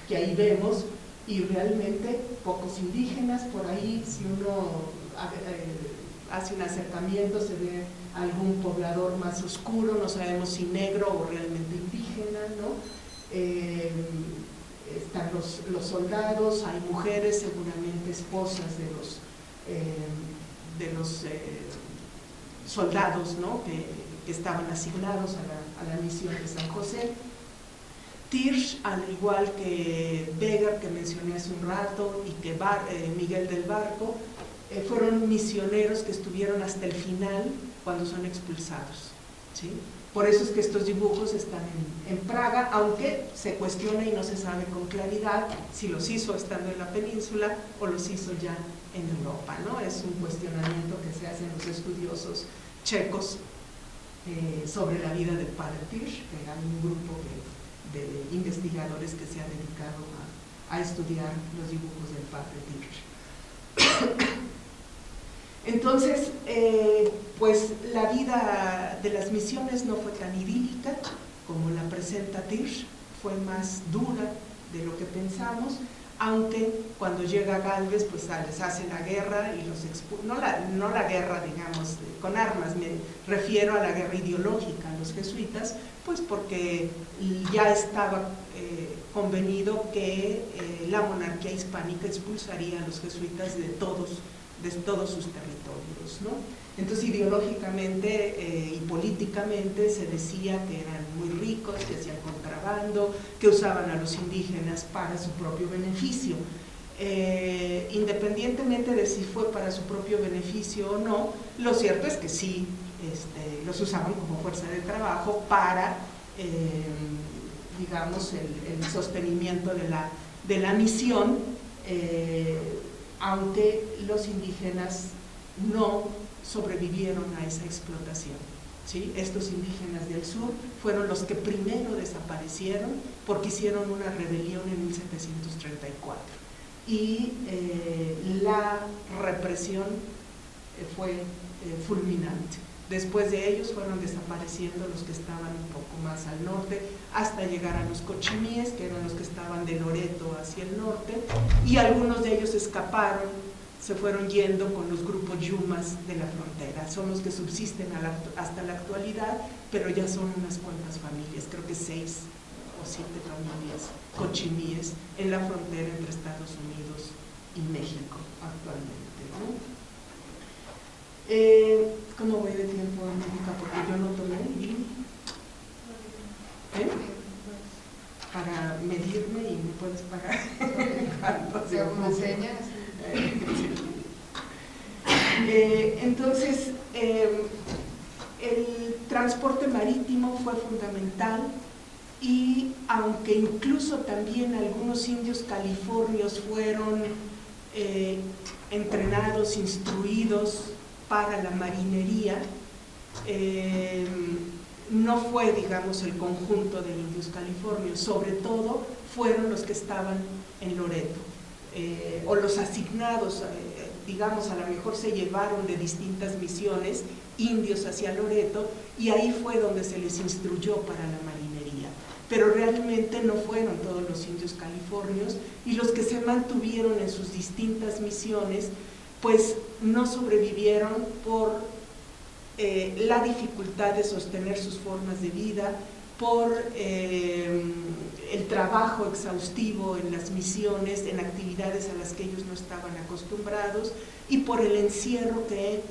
que ahí vemos, y realmente pocos indígenas. Por ahí, si uno hace un acercamiento, se ve algún poblador más oscuro, no sabemos si negro o realmente indígena, ¿no? Están los soldados, hay mujeres, seguramente esposas de los soldados, ¿no? que estaban asignados a la misión de San José. Tirsch, al igual que Beger, que mencioné hace un rato, y que Miguel del Barco, fueron misioneros que estuvieron hasta el final cuando son expulsados, ¿sí? Por eso es que estos dibujos están en Praga, aunque se cuestiona y no se sabe con claridad si los hizo estando en la península o los hizo ya en Europa, ¿no? Es un cuestionamiento que se hacen los estudiosos checos sobre la vida del padre Tirsch, que era un grupo de investigadores que se ha dedicado a estudiar los dibujos del padre Tirsch. Entonces, pues la vida de las misiones no fue tan idílica como la presenta Tirsch, fue más dura de lo que pensamos, aunque cuando llega Gálvez, pues les hace la guerra y los expulsa, no la guerra, digamos, con armas, me refiero a la guerra ideológica a los jesuitas, pues porque ya estaba convenido que la monarquía hispánica expulsaría a los jesuitas de todos sus territorios, ¿no? Entonces, ideológicamente y políticamente se decía que eran muy ricos, que hacían contrabando, que usaban a los indígenas para su propio beneficio. Independientemente de si fue para su propio beneficio o no, lo cierto es que sí, los usaban como fuerza de trabajo para, digamos, el sostenimiento de la misión, aunque los indígenas no sobrevivieron a esa explotación, ¿sí? Estos indígenas del sur fueron los que primero desaparecieron porque hicieron una rebelión en 1734 y la represión fue fulminante. Después de ellos fueron desapareciendo los que estaban un poco más al norte, hasta llegar a los cochimíes, que eran los que estaban de Loreto hacia el norte, y algunos de ellos escaparon, se fueron yendo con los grupos yumas de la frontera. Son los que subsisten hasta la actualidad, pero ya son unas cuantas familias, creo que 6 o 7 familias cochimíes en la frontera entre Estados Unidos y México actualmente, ¿no? ¿Cómo voy de tiempo, América? Porque yo no tomé para medirme y me puedes pagar. ¿Alguna seña? Entonces, el transporte marítimo fue fundamental, y aunque incluso también algunos indios californios fueron entrenados, instruidos para la marinería. No fue, digamos, el conjunto de indios californios, sobre todo fueron los que estaban en Loreto, o los asignados, digamos, a lo mejor se llevaron de distintas misiones indios hacia Loreto, y ahí fue donde se les instruyó para la marinería. Pero realmente no fueron todos los indios californios, y los que se mantuvieron en sus distintas misiones, pues no sobrevivieron por la dificultad de sostener sus formas de vida, por el trabajo exhaustivo en las misiones, en actividades a las que ellos no estaban acostumbrados, y por el encierro que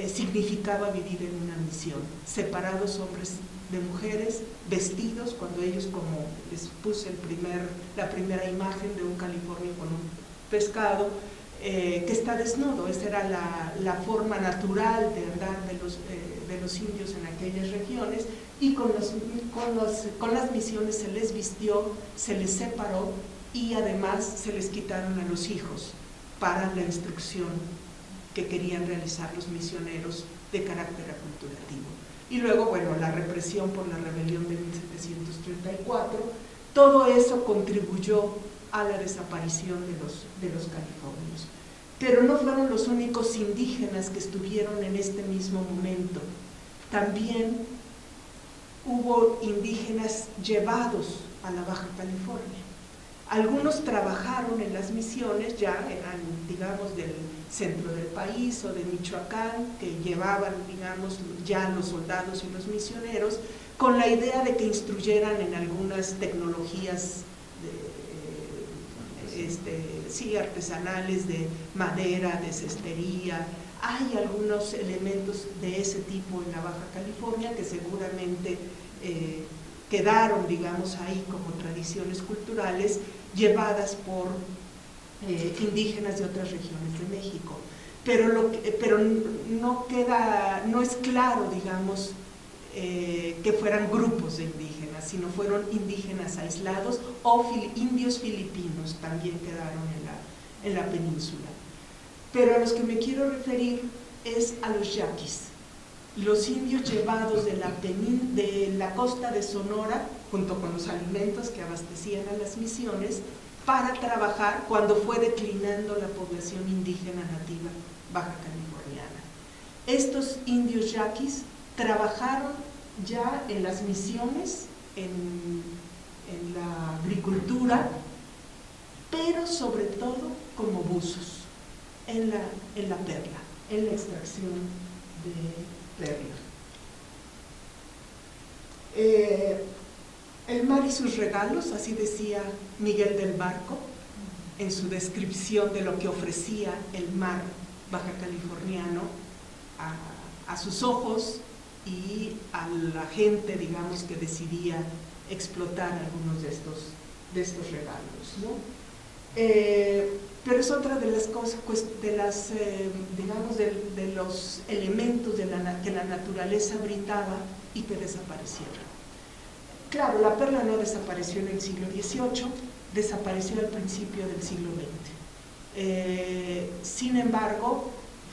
significaba vivir en una misión, separados hombres de mujeres, vestidos, cuando ellos, como les puse la primera imagen de un californio con un pescado, que está desnudo. Esa era la forma natural de andar de los indios en aquellas regiones, y con las misiones se les vistió, se les separó, y además se les quitaron a los hijos para la instrucción que querían realizar los misioneros de carácter aculturativo. Y luego, bueno, la represión por la rebelión de 1734, todo eso contribuyó a la desaparición de los californios. Pero no fueron los únicos indígenas que estuvieron en este mismo momento. También hubo indígenas llevados a la Baja California. Algunos trabajaron en las misiones, ya eran, digamos, del centro del país o de Michoacán, que llevaban, digamos, ya los soldados y los misioneros, con la idea de que instruyeran en algunas tecnologías artesanales, de madera, de cestería. Hay algunos elementos de ese tipo en la Baja California que seguramente quedaron, digamos, ahí como tradiciones culturales llevadas por indígenas de otras regiones de México. Pero no es claro, digamos, que fueran grupos de indígenas, sino fueron indígenas aislados, o indios filipinos también quedaron en la península. Pero a los que me quiero referir es a los yaquis, los indios llevados de la costa de Sonora, junto con los alimentos que abastecían a las misiones, para trabajar cuando fue declinando la población indígena nativa baja californiana. Estos indios yaquis trabajaron ya en las misiones, en la agricultura, pero sobre todo como buzos, en la perla, en la extracción de perla. El mar y sus regalos, así decía Miguel del Barco en su descripción de lo que ofrecía el mar baja californiano a sus ojos y a la gente, digamos, que decidía explotar algunos de estos regalos, ¿no? Pero es otra de las cosas, digamos, de los elementos que la naturaleza brindaba y que desaparecieron. Claro, la perla no desapareció en el siglo XVIII, desapareció al principio del siglo XX. Sin embargo,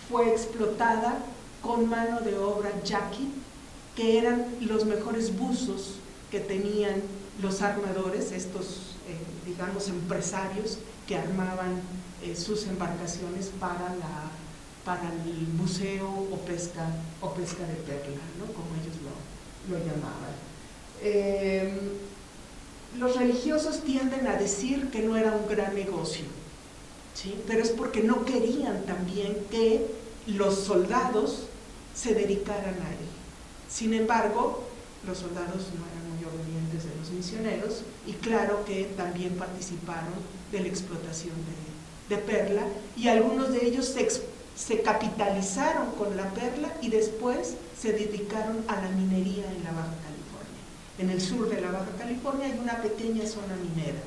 fue explotada con mano de obra yaqui, que eran los mejores buzos que tenían los armadores, estos, digamos, empresarios que armaban sus embarcaciones para el buceo o pesca de perla, ¿no? Como ellos lo llamaban. Los religiosos tienden a decir que no era un gran negocio, ¿sí? Pero es porque no querían también que los soldados se dedicaran a él. Sin embargo, los soldados no eran muy obedientes de los misioneros, y claro que también participaron de la explotación de perla, y algunos de ellos se capitalizaron con la perla y después se dedicaron a la minería en la Baja California. En el sur de la Baja California hay una pequeña zona minera,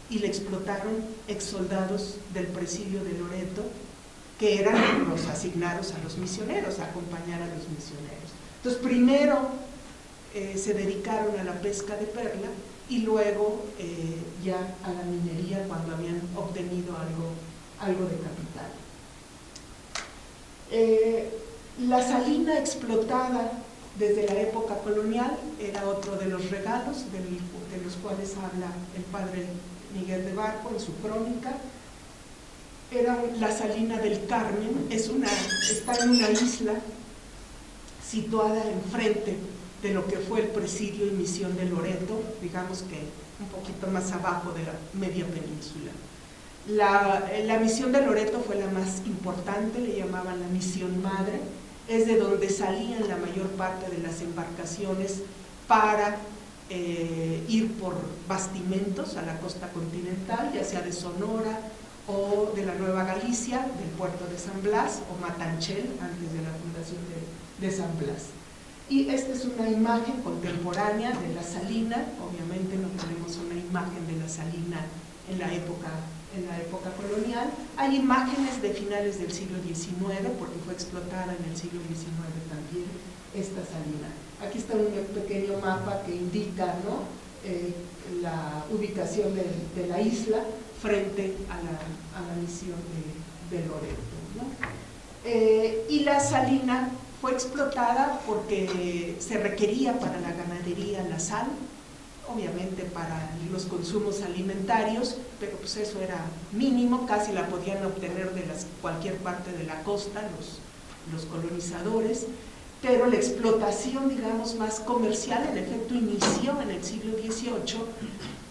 y le explotaron exsoldados del presidio de Loreto, que eran los asignados a los misioneros, a acompañar a los misioneros. Entonces, primero se dedicaron a la pesca de perla, y luego ya a la minería cuando habían obtenido algo de capital. La salina explotada desde la época colonial era otro de los regalos de los cuales habla el padre Miguel de Barco en su crónica. Era la salina del Carmen, está en una isla situada enfrente de lo que fue el presidio y misión de Loreto, digamos que un poquito más abajo de la media península. La misión de Loreto fue la más importante, le llamaban la misión madre, es de donde salían la mayor parte de las embarcaciones para ir por bastimentos a la costa continental, ya sea de Sonora o de la Nueva Galicia, del puerto de San Blas o Matanchel, antes de la fundación de San Blas. Y esta es una imagen contemporánea de la salina. Obviamente no tenemos una imagen de la salina en la época colonial. Hay imágenes de finales del siglo XIX, porque fue explotada en el siglo XIX también esta salina. Aquí está un pequeño mapa que indica, ¿no?, la ubicación de la isla frente a la misión de Loreto, ¿no? Y la salina fue explotada porque se requería para la ganadería la sal, obviamente para los consumos alimentarios, pero pues eso era mínimo, casi la podían obtener de cualquier parte de la costa los colonizadores, pero la explotación, digamos, más comercial en efecto inició en el siglo XVIII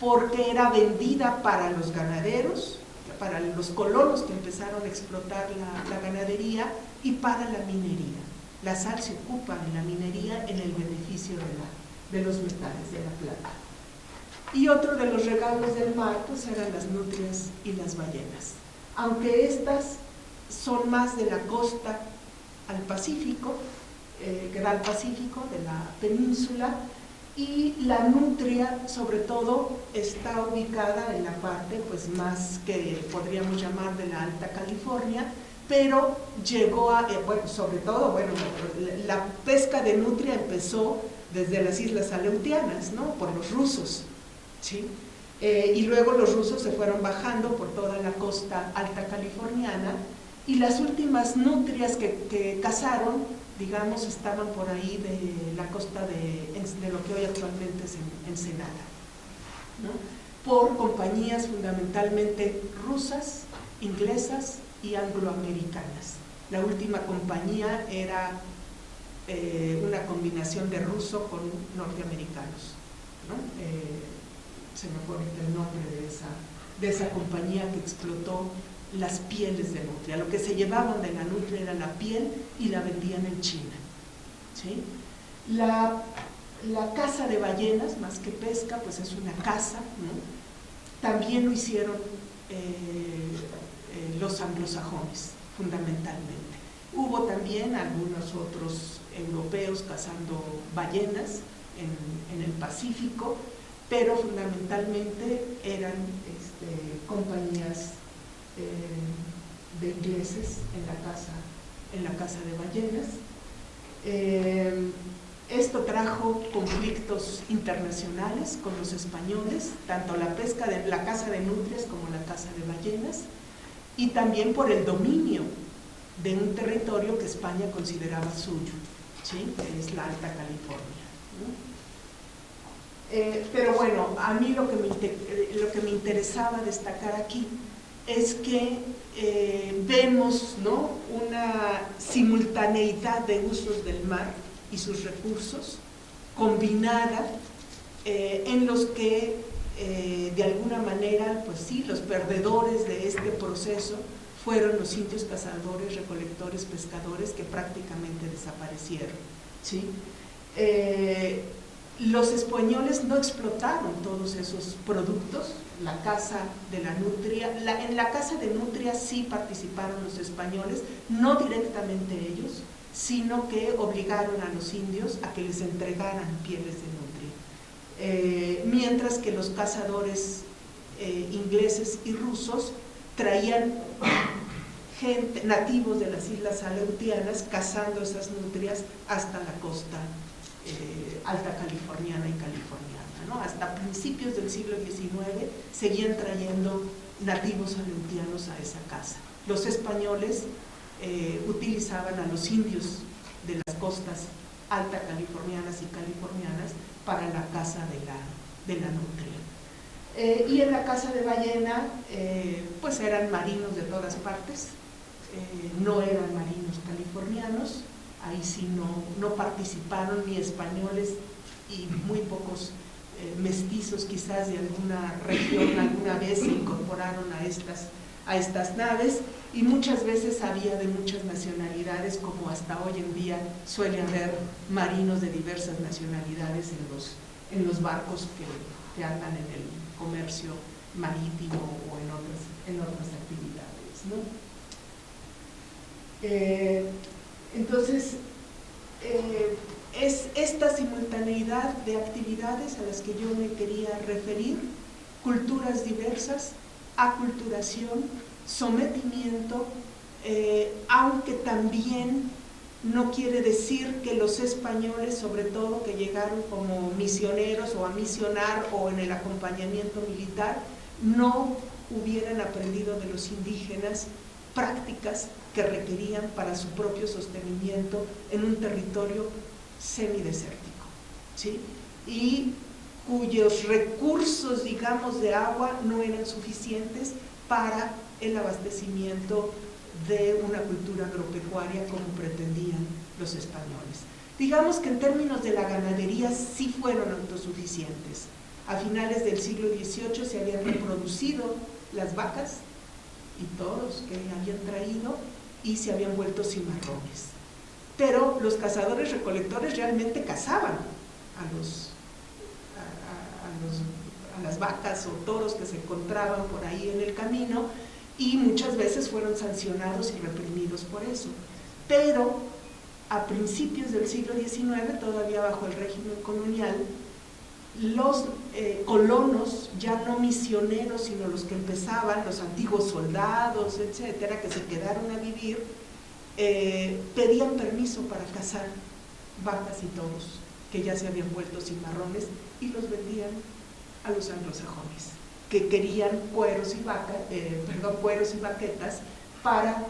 porque era vendida para los ganaderos, para los colonos que empezaron a explotar la ganadería, y para la minería. La sal se ocupa en la minería en el beneficio de los metales, de la plata. Y otro de los regalos del mar pues eran las nutrias y las ballenas, aunque estas son más de la costa al Pacífico, que da al Pacífico de la península, y la nutria sobre todo está ubicada en la parte pues más que podríamos llamar de la Alta California, pero llegó a, sobre todo, la pesca de nutria empezó desde las Islas Aleutianas, ¿no?, por los rusos, ¿sí? Y luego los rusos se fueron bajando por toda la costa alta californiana, y las últimas nutrias que cazaron, digamos, estaban por ahí de la costa de lo que hoy actualmente es Ensenada, ¿no?, por compañías fundamentalmente rusas, inglesas y angloamericanas. La última compañía era una combinación de ruso con norteamericanos, ¿no? Se me acuerda el nombre de esa compañía que explotó las pieles de nutria. Lo que se llevaban de la nutria era la piel y la vendían en China, ¿sí? La caza de ballenas, más que pesca, pues es una caza, ¿no? También lo hicieron los anglosajones, fundamentalmente. Hubo también algunos otros europeos cazando ballenas en el Pacífico, pero fundamentalmente eran compañías de ingleses en la caza de ballenas. Esto trajo conflictos internacionales con los españoles, tanto la caza de nutrias como la caza de ballenas, y también por el dominio de un territorio que España consideraba suyo, ¿sí?, que es la Alta California, ¿no? Pero bueno, a mí lo que me interesaba destacar aquí es que vemos, ¿no?, una simultaneidad de usos del mar y sus recursos combinada, en los que de alguna manera, pues sí, los perdedores de este proceso fueron los indios cazadores, recolectores, pescadores, que prácticamente desaparecieron, ¿sí? Los españoles no explotaron todos esos productos, la caza de la nutria. En la caza de nutria sí participaron los españoles, no directamente ellos, sino que obligaron a los indios a que les entregaran pieles de nutria. Mientras que los cazadores ingleses y rusos traían nativos de las Islas Aleutianas cazando esas nutrias hasta la costa alta californiana y californiana, ¿no? Hasta principios del siglo XIX seguían trayendo nativos aleutianos a esa casa. Los españoles utilizaban a los indios de las costas alta californianas y californianas para la caza de la nutria. Y en la caza de ballena, pues eran marinos de todas partes, no eran marinos californianos, ahí sí no participaron ni españoles y muy pocos mestizos quizás de alguna región alguna vez se incorporaron a estas naves, y muchas veces había de muchas nacionalidades, como hasta hoy en día suele haber marinos de diversas nacionalidades en los barcos que andan en el comercio marítimo o en otras actividades, ¿no? Entonces, es esta simultaneidad de actividades a las que yo me quería referir: culturas diversas, aculturación, sometimiento, aunque también no quiere decir que los españoles, sobre todo que llegaron como misioneros o a misionar o en el acompañamiento militar, no hubieran aprendido de los indígenas prácticas que requerían para su propio sostenimiento en un territorio semidesértico, ¿sí? Y cuyos recursos, digamos, de agua no eran suficientes para el abastecimiento de una cultura agropecuaria como pretendían los españoles. Digamos que en términos de la ganadería sí fueron autosuficientes. A finales del siglo XVIII se habían reproducido las vacas y toros que habían traído y se habían vuelto cimarrones. Pero los cazadores recolectores realmente cazaban a las vacas o toros que se encontraban por ahí en el camino, y muchas veces fueron sancionados y reprimidos por eso. Pero a principios del siglo XIX, todavía bajo el régimen colonial, los colonos, ya no misioneros, sino los que empezaban, los antiguos soldados, etcétera, que se quedaron a vivir, pedían permiso para cazar vacas y toros que ya se habían vuelto cimarrones, y los vendían a los anglosajones, que querían cueros y baquetas para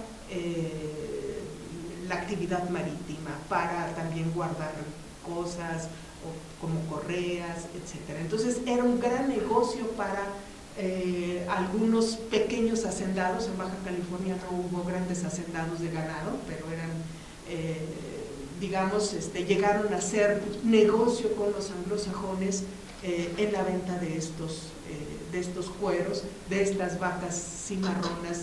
la actividad marítima, para también guardar cosas como correas, etcétera. Entonces era un gran negocio para algunos pequeños hacendados. En Baja California no hubo grandes hacendados de ganado, pero eran, digamos, llegaron a hacer negocio con los anglosajones en la venta de estos cueros, de estas vacas cimarronas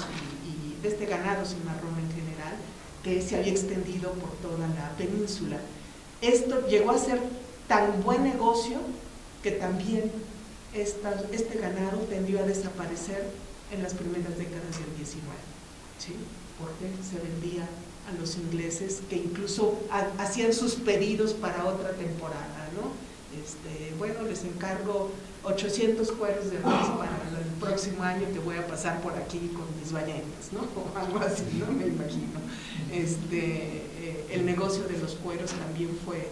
y de este ganado cimarrón en general, que se había extendido por toda la península. Esto llegó a ser tan buen negocio que también este ganado tendió a desaparecer en las primeras décadas del XIX, ¿sí? Porque se vendía a los ingleses, que incluso hacían sus pedidos para otra temporada, ¿no? Bueno, les encargo 800 cueros de res para el próximo año que voy a pasar por aquí con mis ballenas, ¿no? O algo así, ¿no? Me imagino. El negocio de los cueros también fue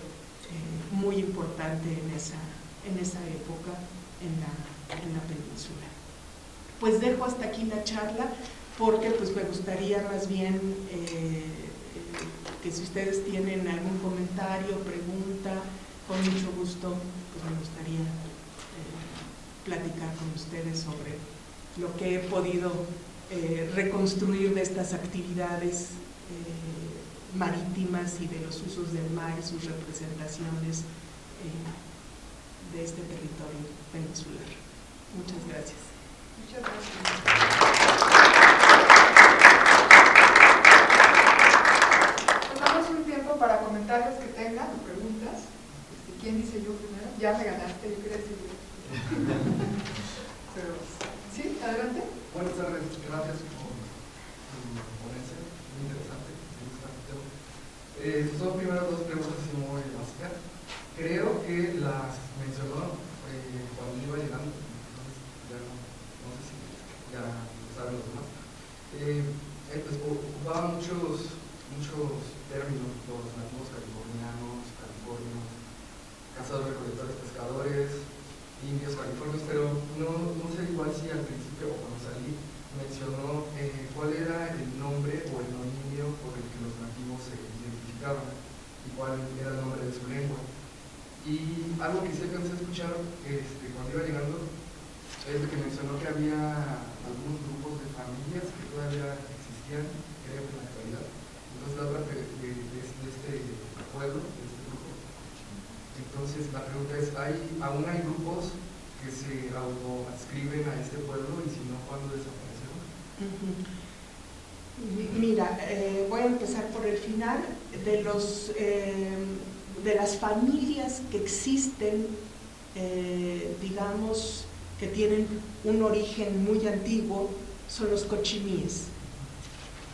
muy importante en esa época en la península. Pues dejo hasta aquí la charla, porque pues me gustaría más bien que si ustedes tienen algún comentario, pregunta, con mucho gusto, pues me gustaría platicar con ustedes sobre lo que he podido reconstruir de estas actividades marítimas y de los usos del mar y sus representaciones de este territorio peninsular. Muchas gracias. Muchas gracias. Pues damos un tiempo para comentarios que tengan o preguntas. ¿Quién dice yo primero? Ya me ganaste, yo quería decir yo. Pero, ¿sí? Adelante. Buenas tardes, gracias por su ponencia, muy interesante. Son primero dos preguntas así muy básicas. Creo que las mencionó cuando iba llegando, entonces ya no sé si ya saben los demás. Pues ocupaban muchos términos, los nativos californianos, cazadores, recolectores, pescadores, indios californios, pero no sé igual si al principio o cuando salí mencionó cuál era el nombre o el dominio por el que los nativos se identificaban y cuál era el nombre de su lengua. Y algo que sí alcancé a escuchar cuando iba llegando es de que mencionó que había algunos grupos de familias que todavía existían, creo que en la actualidad. Entonces habla de este pueblo, de este grupo. Entonces la pregunta es, ¿aún hay grupos que se autoadscriben a este pueblo y si no, cuándo desaparecieron? Mira, voy a empezar por el final. De las familias que existen, digamos, que tienen un origen muy antiguo, son los cochimíes.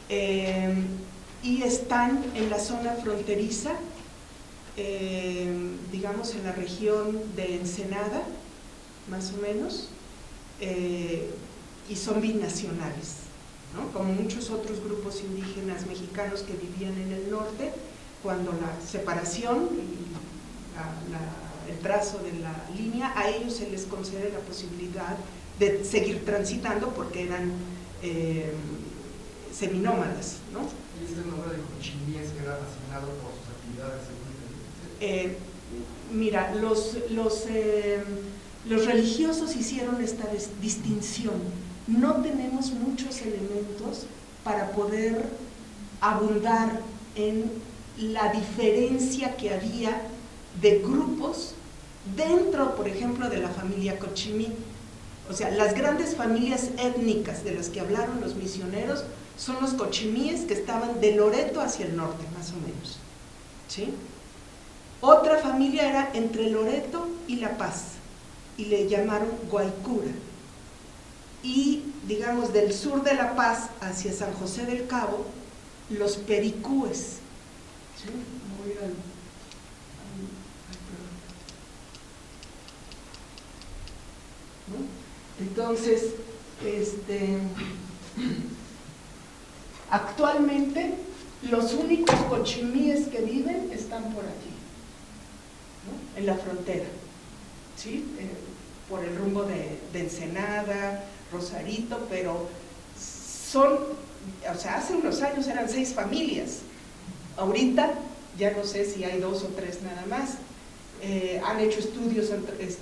Y están en la zona fronteriza, digamos en la región de Ensenada, más o menos, y son binacionales, ¿no? Como muchos otros grupos indígenas mexicanos que vivían en el norte, cuando la separación y el trazo de la línea, a ellos se les concede la posibilidad de seguir transitando porque eran seminómadas, ¿no? ¿Y este nombre de cochimíes era asignado por sus actividades? Mira, los religiosos hicieron esta distinción. No tenemos muchos elementos para poder abundar en la diferencia que había de grupos dentro, por ejemplo, de la familia cochimí. O sea, las grandes familias étnicas de las que hablaron los misioneros son los cochimíes que estaban de Loreto hacia el norte, más o menos, ¿sí? Otra familia era entre Loreto y La Paz, y le llamaron Guaycura. Y, digamos, del sur de La Paz hacia San José del Cabo, los pericúes. ¿Sí? Voy ¿no? Entonces, actualmente los únicos cochimíes que viven están por aquí, ¿no? En la frontera, ¿sí? Por el rumbo de Ensenada, Rosarito, pero hace unos años eran 6 familias, ahorita ya no sé si hay 2 o 3 nada más. Han hecho estudios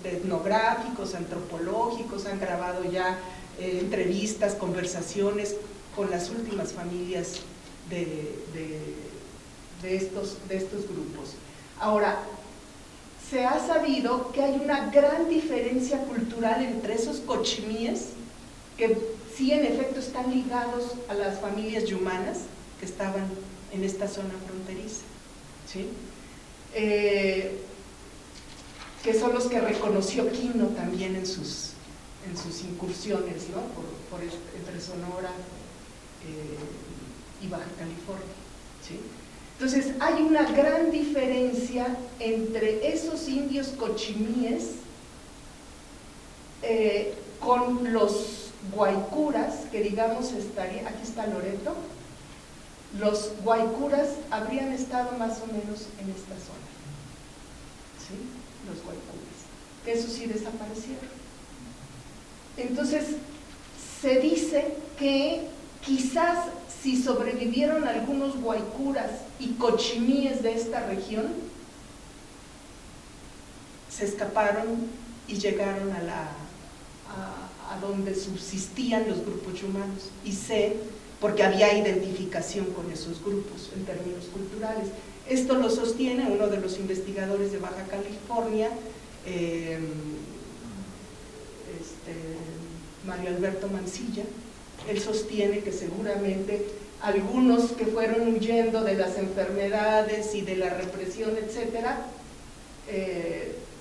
etnográficos, antropológicos, han grabado ya entrevistas, conversaciones con las últimas familias de estos grupos. Ahora, se ha sabido que hay una gran diferencia cultural entre esos cochimíes, que sí en efecto están ligados a las familias yumanas que estaban en esta zona fronteriza, ¿sí? Que son los que reconoció Quino también en sus incursiones, ¿no? Entre Sonora y Baja California, ¿sí? Entonces hay una gran diferencia entre esos indios cochimíes con los guaycuras, que digamos estaría, aquí está Loreto. Los guaycuras habrían estado más o menos en esta zona, ¿sí? Los guaycuras, que eso sí desaparecieron. Entonces se dice que quizás si sobrevivieron algunos guaycuras y cochimíes de esta región, se escaparon y llegaron a donde subsistían los grupos humanos, y sé porque había identificación con esos grupos en términos culturales. Esto lo sostiene uno de los investigadores de Baja California, Mario Alberto Mancilla. Él sostiene que seguramente algunos que fueron huyendo de las enfermedades y de la represión, etcétera,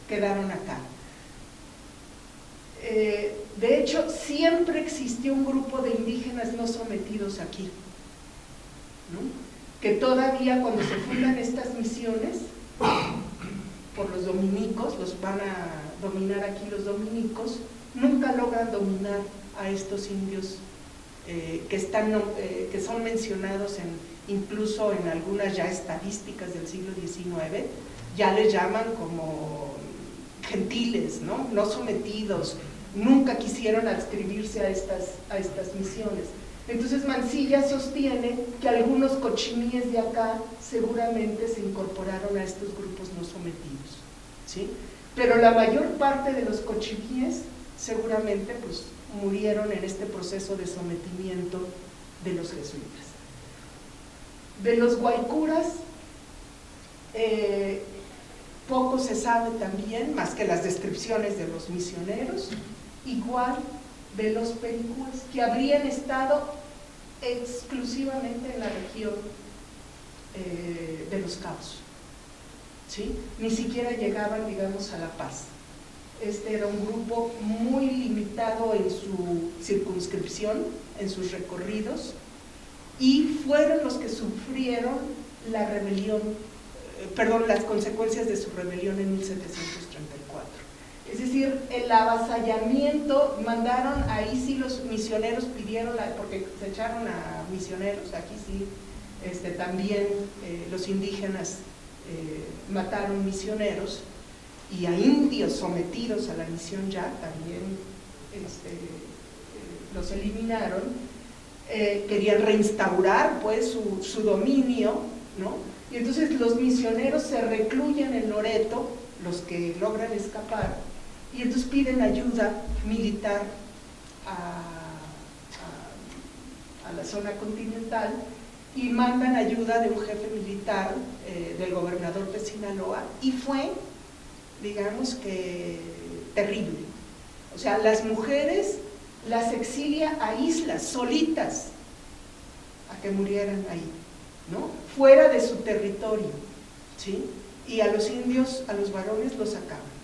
quedaron acá. De hecho, siempre existió un grupo de indígenas no sometidos aquí, ¿no? Que todavía cuando se fundan estas misiones por los dominicos, los van a dominar aquí los dominicos, nunca logran dominar a estos indios que son mencionados incluso en algunas ya estadísticas del siglo XIX, ya les llaman como gentiles, no sometidos, nunca quisieron adscribirse a estas misiones. Entonces Mansilla sostiene que algunos cochimíes de acá seguramente se incorporaron a estos grupos no sometidos, ¿sí? Pero la mayor parte de los cochimíes seguramente pues murieron en este proceso de sometimiento de los jesuitas. De los guaycuras poco se sabe también, más que las descripciones de los misioneros, igual de los pericúes, que habrían estado exclusivamente en la región de Los Cabos, ¿sí? Ni siquiera llegaban, digamos, a La Paz. Este era un grupo muy limitado en su circunscripción, en sus recorridos, y fueron los que sufrieron la rebelión, las consecuencias de su rebelión en 1734. Es decir, el avasallamiento, mandaron, ahí sí los misioneros pidieron, porque se echaron a misioneros, aquí sí, también los indígenas mataron misioneros, y a indios sometidos a la misión ya también los eliminaron. Querían reinstaurar pues su dominio, ¿no? Y entonces los misioneros se recluyen en Loreto, los que logran escapar, y entonces piden ayuda militar a la zona continental, y mandan ayuda de un jefe militar, del gobernador de Sinaloa, y fue, digamos que, terrible. O sea, las mujeres las exilia a islas solitas a que murieran ahí, ¿no? Fuera de su territorio, ¿sí? Y a los indios, a los varones los sacaban.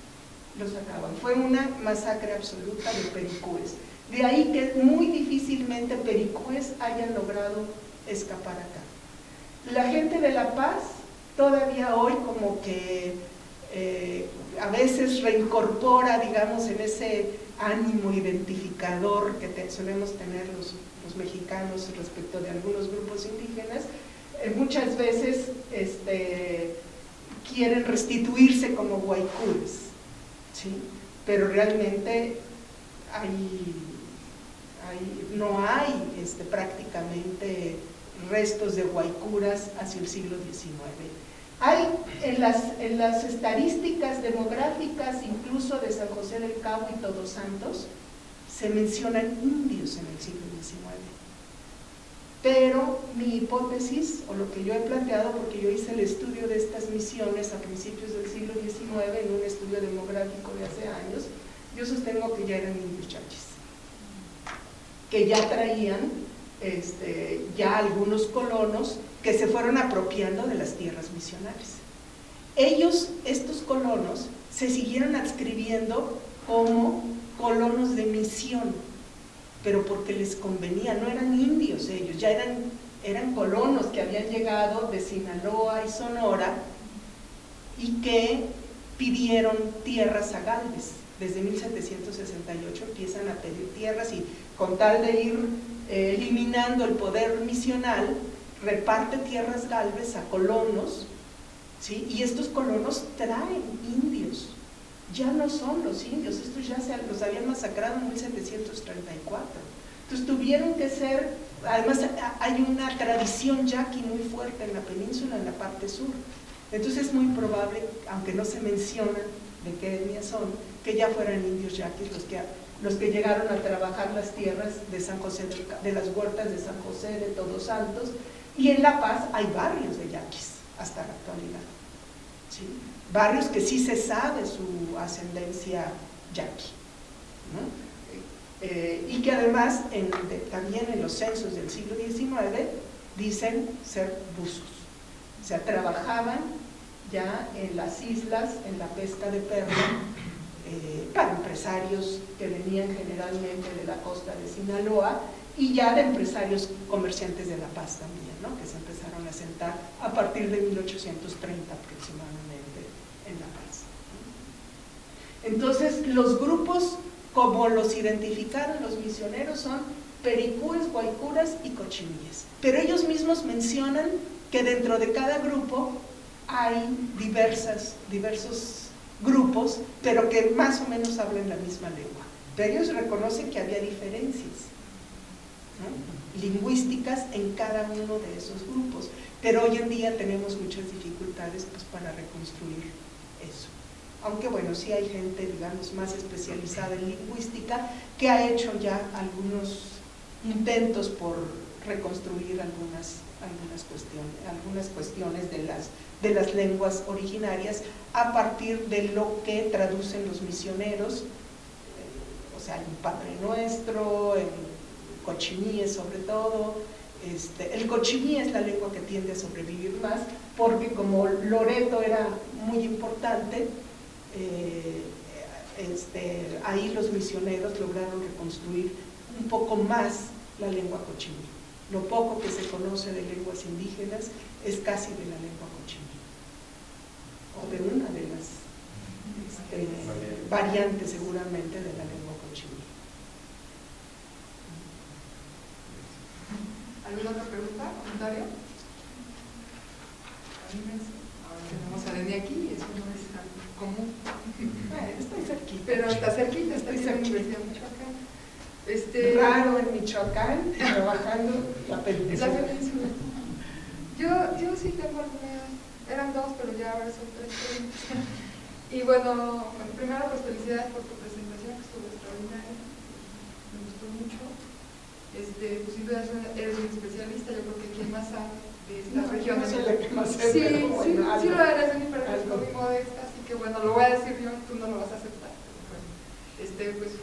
Fue una masacre absoluta de pericúes. De ahí que muy difícilmente pericúes hayan logrado escapar acá. La gente de La Paz todavía hoy como que a veces reincorpora, digamos, en ese ánimo identificador que solemos tener los mexicanos respecto de algunos grupos indígenas. Muchas veces quieren restituirse como guaycúes, ¿sí? Pero realmente no hay prácticamente restos de guaycuras hacia el siglo XIX. Hay en las estadísticas demográficas, incluso de San José del Cabo y Todos Santos, se mencionan indios en el siglo XIX. Pero mi hipótesis, o lo que yo he planteado, porque yo hice el estudio de estas misiones a principios del siglo XIX en un estudio demográfico de hace años, yo sostengo que ya eran indios chaquis, que ya traían ya algunos colonos que se fueron apropiando de las tierras misionales. Estos colonos, se siguieron adscribiendo como colonos de misión, pero porque les convenía, no eran indios ellos, ya eran colonos que habían llegado de Sinaloa y Sonora y que pidieron tierras a Gálvez. Desde 1768 empiezan a pedir tierras y con tal de ir eliminando el poder misional, reparte tierras Gálvez a colonos, ¿sí? Y estos colonos traen indios, ya no son los indios, estos ya los habían masacrado en 1734. Entonces tuvieron que ser, además hay una tradición yaqui muy fuerte en la península, en la parte sur. Entonces es muy probable, aunque no se menciona de qué etnia son, que ya fueran indios yaquis los que llegaron a trabajar las tierras de San José, de las huertas de San José, de Todos Santos, y en La Paz hay barrios de yaquis hasta la actualidad, ¿sí? Barrios que sí se sabe su ascendencia yaqui, ¿no? Y que además también en los censos del siglo XIX dicen ser buzos, o sea, trabajaban ya en las islas, en la pesca de perla, para empresarios que venían generalmente de la costa de Sinaloa y ya de empresarios comerciantes de La Paz también, ¿no? Que se empezaron a asentar a partir de 1830 aproximadamente en La Paz. Entonces los grupos, como los identificaron los misioneros, son pericúes, guaycuras y cochimíes, pero ellos mismos mencionan que dentro de cada grupo hay diversos grupos, pero que más o menos hablan la misma lengua. Pero ellos reconocen que había diferencias, ¿no?, lingüísticas en cada uno de esos grupos, pero hoy en día tenemos muchas dificultades pues, para reconstruir eso. Aunque bueno, sí hay gente, digamos, más especializada en lingüística que ha hecho ya algunos intentos por reconstruir algunas cuestiones de las lenguas originarias a partir de lo que traducen los misioneros, o sea, el Padre Nuestro, el cochimí sobre todo. El cochimí es la lengua que tiende a sobrevivir más, porque como Loreto era muy importante, ahí los misioneros lograron reconstruir un poco más la lengua cochimí. Lo poco que se conoce de lenguas indígenas es casi de la lengua cochimí, o de una de las variantes seguramente de la lengua cochimí. ¿Alguna otra pregunta, comentario? Ahora tenemos a Deni aquí, eso no es algo común. Estoy cerquita. Pero está cerquita, está en la Universidad de Michoacán. Raro en Michoacán, trabajando la península. La península. Yo sí tengo algunas, eran dos, pero ya ahora son tres preguntas. Y bueno, primero pues felicidades por tu presentación, que estuvo extraordinaria, me gustó mucho. Pues sin duda eres un especialista, yo creo que quien más sabe de esta región. No soy la que más sé, sí, pero bueno, sí lo eres, pero es algo. muy modesta, así que bueno, lo voy a decir yo, tú no lo vas a aceptar. Bueno, pues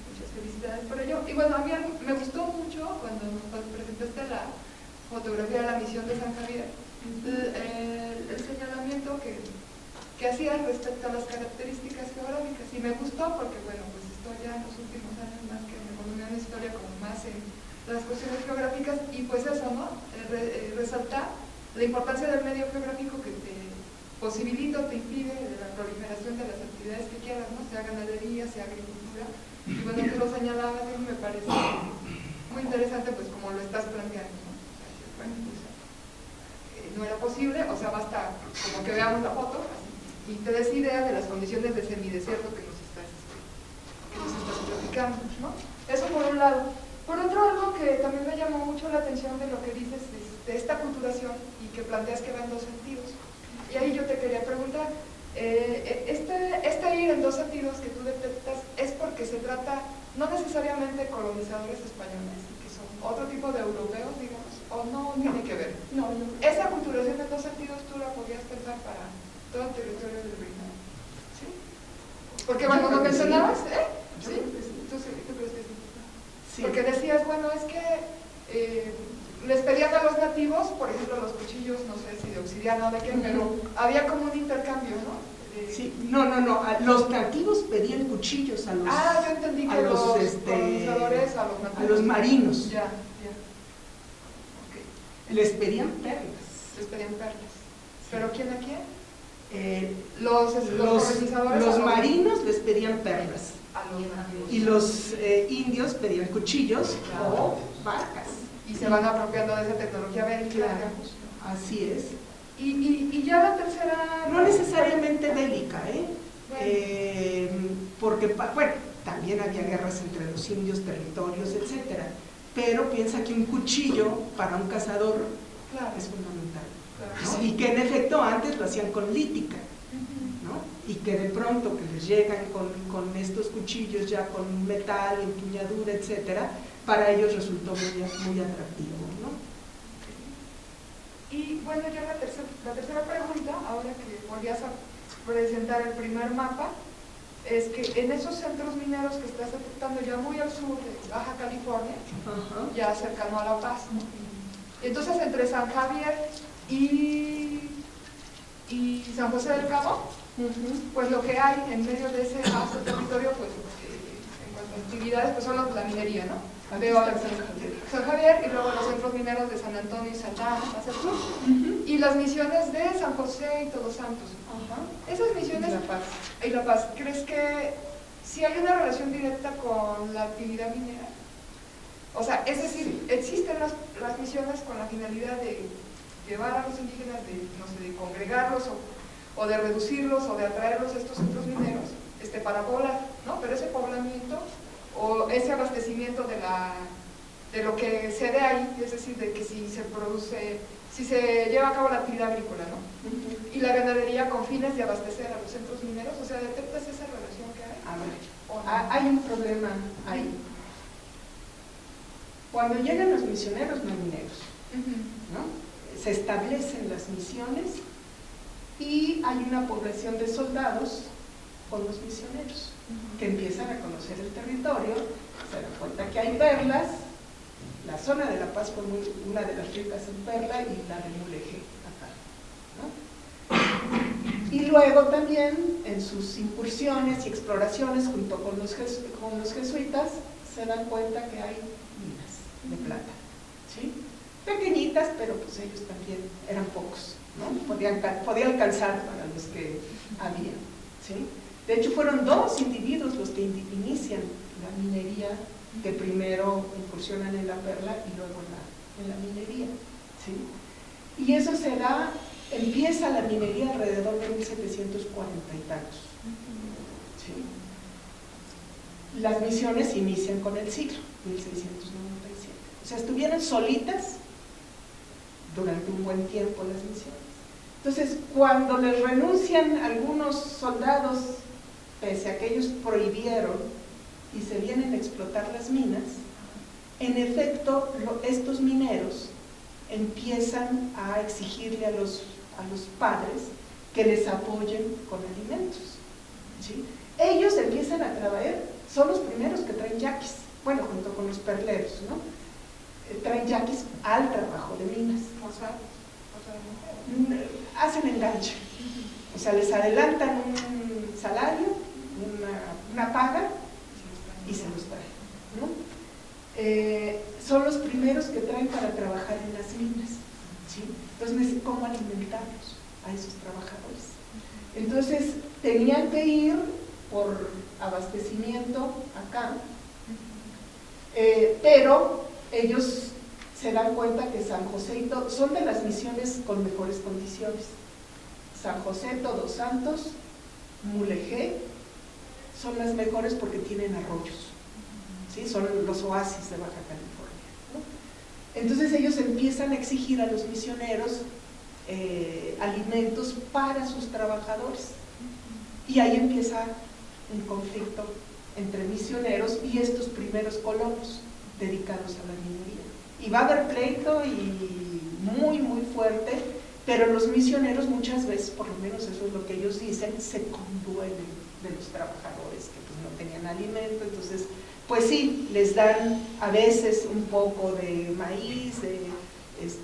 muchas felicidades por ello. Y bueno, a mí me gustó mucho cuando presentaste la fotografía de la misión de San Javier, el señalamiento que hacías respecto a las características geográficas, y me gustó porque bueno, pues estoy ya en los últimos años más que me volví una historia como más en las cuestiones geográficas, y pues eso, ¿no? Resaltar la importancia del medio geográfico que te posibilita o te impide de la proliferación de las actividades que quieras, ¿no? Sea ganadería, sea agricultura, y bueno, tú lo señalabas, y me parece muy interesante pues como lo estás planteando, ¿no? O sea, que, bueno, pues, no era posible, o sea, basta como que veamos la foto y te des idea de las condiciones de semidesierto que nos estás platicando, ¿no? Eso por un lado. Por otro, algo que también me llamó mucho la atención de lo que dices de esta culturación y que planteas que va en dos sentidos. Y ahí yo te quería preguntar, este ir en dos sentidos que tú detectas es porque se trata no necesariamente de colonizadores españoles, que son otro tipo de europeos, digamos, o no tiene que ver. No, Esa culturación en dos sentidos tú la podrías pensar para todo el territorio del reino. ¿Sí? Porque cuando lo mencionabas, ¿sí? ¿Tú crees que sí? Sí. Porque decías, bueno, es que les pedían a los nativos, por ejemplo, los cuchillos, no sé si de obsidiana o de qué, pero había como un intercambio, ¿no? Sí, no, los nativos pedían cuchillos a los... yo entendí que los colonizadores a los nativos. A los marinos. Ya. Okay. Les pedían perlas. Les pedían perlas. ¿Pero quién a quién? Los colonizadores. Los marinos les pedían perlas. A los nativos. Y los indios pedían cuchillos o barcas. Y se van apropiando de esa tecnología bélica. Claro, así es. Y ya la tercera... No necesariamente bélica, Bueno. Porque, bueno, también había guerras entre los indios, territorios, etcétera. Pero piensa que un cuchillo para un cazador es fundamental. Claro. Y que en efecto antes lo hacían con lítica, ¿no? Y que de pronto que les llegan con estos cuchillos ya con metal, empuñadura, etcétera, para ellos resultó muy atractivo, ¿no? Y bueno, ya la tercera pregunta, ahora que volvías a presentar el primer mapa, es que en esos centros mineros que estás afectando ya muy al sur de Baja California, ya cercano a La Paz, ¿no? Entonces entre San Javier y San José del Cabo, pues lo que hay en medio de ese vasto territorio, pues en cuanto a actividades, pues son la minería, ¿no? Veo San Javier y luego los centros mineros de San Antonio y Santa Ana, hacia el sur, y las misiones de San José y Todos Santos. Esas misiones y La Paz, ¿crees que sí hay una relación directa con la actividad minera? O sea, es decir, existen las misiones con la finalidad de llevar a los indígenas, de congregarlos, o de reducirlos o de atraerlos a estos centros mineros para poblar, ¿no? Pero ese poblamiento o ese abastecimiento de lo que se dé ahí, es decir, de que si se lleva a cabo la actividad agrícola, ¿no? Y la ganadería con fines de abastecer a los centros mineros, o sea, ¿detectas esa relación que hay? A ver, hay un problema ahí. Cuando llegan los misioneros no hay mineros, ¿no? Se establecen las misiones y hay una población de soldados con los misioneros que empiezan a conocer el territorio, se dan cuenta que hay perlas. La zona de La Paz fue una de las ricas en perla y la de Mulegé acá, ¿no? Y luego también en sus incursiones y exploraciones junto con los jesuitas se dan cuenta que hay minas de plata, ¿sí? Pequeñitas, pero pues ellos también eran pocos, ¿no? Podía alcanzar para los que había, ¿sí? De hecho fueron 2 individuos los que inician la minería, que primero incursionan en la perla y luego en la minería, ¿sí? Y eso empieza la minería alrededor de 1740 y tantos, ¿sí? Las misiones inician con el siglo, 1697. O sea, estuvieron solitas durante un buen tiempo las misiones. Entonces, cuando les renuncian algunos soldados, pese a que ellos prohibieron, y se vienen a explotar las minas, en efecto, estos mineros empiezan a exigirle a los padres que les apoyen con alimentos, ¿sí? Ellos empiezan a traer, son los primeros que traen yaquis, bueno, junto con los perleros, ¿no? Traen yaquis al trabajo de minas. Hacen enganche, o sea, les adelantan un salario, una paga, y se los traen, ¿no? Son los primeros que traen para trabajar en las minas, ¿sí? Entonces, ¿cómo alimentarlos a esos trabajadores? Entonces, tenían que ir por abastecimiento acá, pero ellos se dan cuenta que San José y todo, son de las misiones con mejores condiciones. San José, Todos Santos, Mulegé, son las mejores porque tienen arroyos, ¿sí? Son los oasis de Baja California, ¿no? Entonces ellos empiezan a exigir a los misioneros alimentos para sus trabajadores, y ahí empieza un conflicto entre misioneros y estos primeros colonos dedicados a la minería, y va a haber pleito y muy fuerte, pero los misioneros muchas veces, por lo menos eso es lo que ellos dicen, se conduelen de los trabajadores que pues no tenían alimento. Entonces pues sí, les dan a veces un poco de maíz,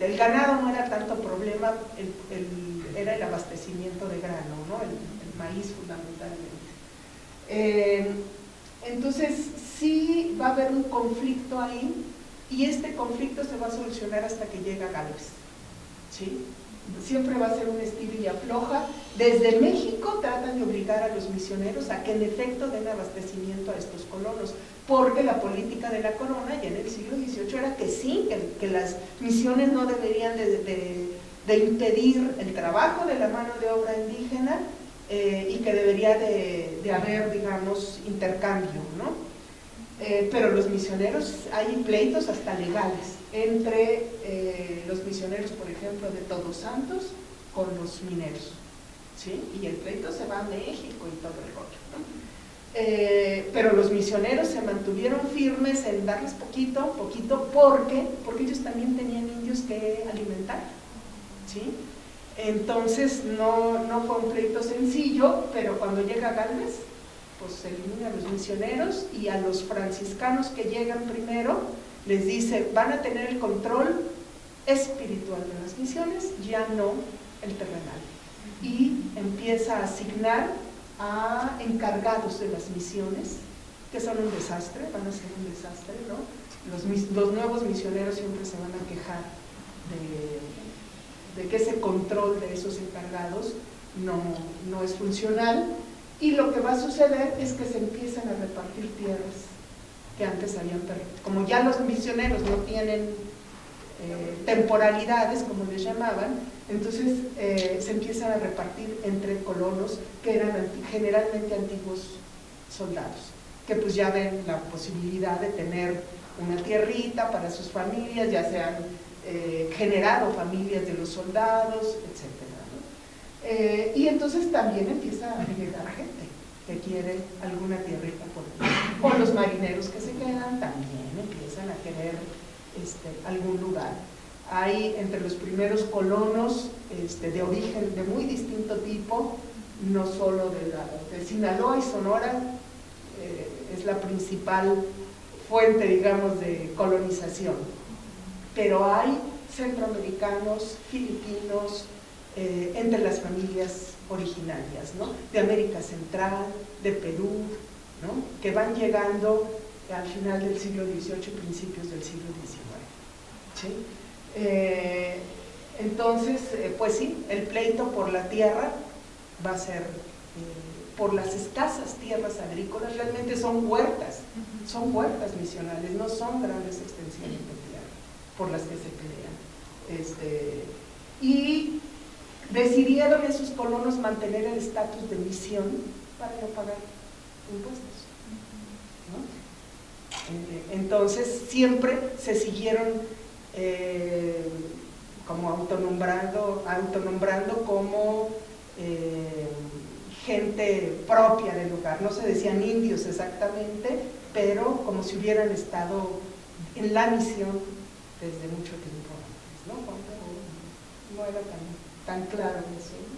el ganado no era tanto problema, era el abastecimiento de grano, ¿no? El maíz fundamentalmente. Entonces sí va a haber un conflicto ahí, y este conflicto se va a solucionar hasta que llega Gálvez, ¿sí? Siempre va a ser un estilo y afloja. Desde México tratan de obligar a los misioneros a que en efecto den abastecimiento a estos colonos, porque la política de la corona ya en el siglo XVIII era que sí, que las misiones no deberían de impedir el trabajo de la mano de obra indígena, y que debería de haber, digamos, intercambio, ¿no? Pero los misioneros, hay pleitos hasta legales entre los misioneros, por ejemplo, de Todos Santos con los mineros, ¿sí? Y el pleito se va a México y todo el rollo, ¿no? Pero los misioneros se mantuvieron firmes en darles poquito, porque ellos también tenían indios que alimentar, ¿sí? Entonces no fue un pleito sencillo, pero cuando llega Gálvez, pues se elimina a los misioneros, y a los franciscanos que llegan primero les dice: van a tener el control espiritual de las misiones, ya no el terrenal, y empieza a asignar a encargados de las misiones, que son un desastre, van a ser un desastre, ¿no? Los nuevos misioneros siempre se van a quejar de que ese control de esos encargados no es funcional, y lo que va a suceder es que se empiezan a repartir tierras que antes habían perdido. Como ya los misioneros no tienen temporalidades, como les llamaban, Entonces se empiezan a repartir entre colonos que eran generalmente antiguos soldados, que pues ya ven la posibilidad de tener una tierrita para sus familias, ya se han generado familias de los soldados, etcétera, ¿no? Y entonces también empieza a llegar gente que quiere alguna tierrita por ahí. O los marineros que se quedan también empiezan a querer algún lugar. Hay entre los primeros colonos de origen de muy distinto tipo, no solo de Sinaloa y Sonora, es la principal fuente, digamos, de colonización, pero hay centroamericanos, filipinos, entre las familias originarias, ¿no? De América Central, de Perú, ¿no? Que van llegando al final del siglo XVIII y principios del siglo XIX, ¿sí? Entonces, pues sí, el pleito por la tierra va a ser por las escasas tierras agrícolas. Realmente son huertas misionales, no son grandes extensiones de tierra por las que se pelean. Y decidieron esos colonos mantener el estatus de misión para no pagar impuestos, ¿no? Entonces siempre se siguieron como autonombrando como gente propia del lugar. No se decían indios exactamente, pero como si hubieran estado en la misión desde mucho tiempo antes, ¿no? No era tan claro eso, ¿no?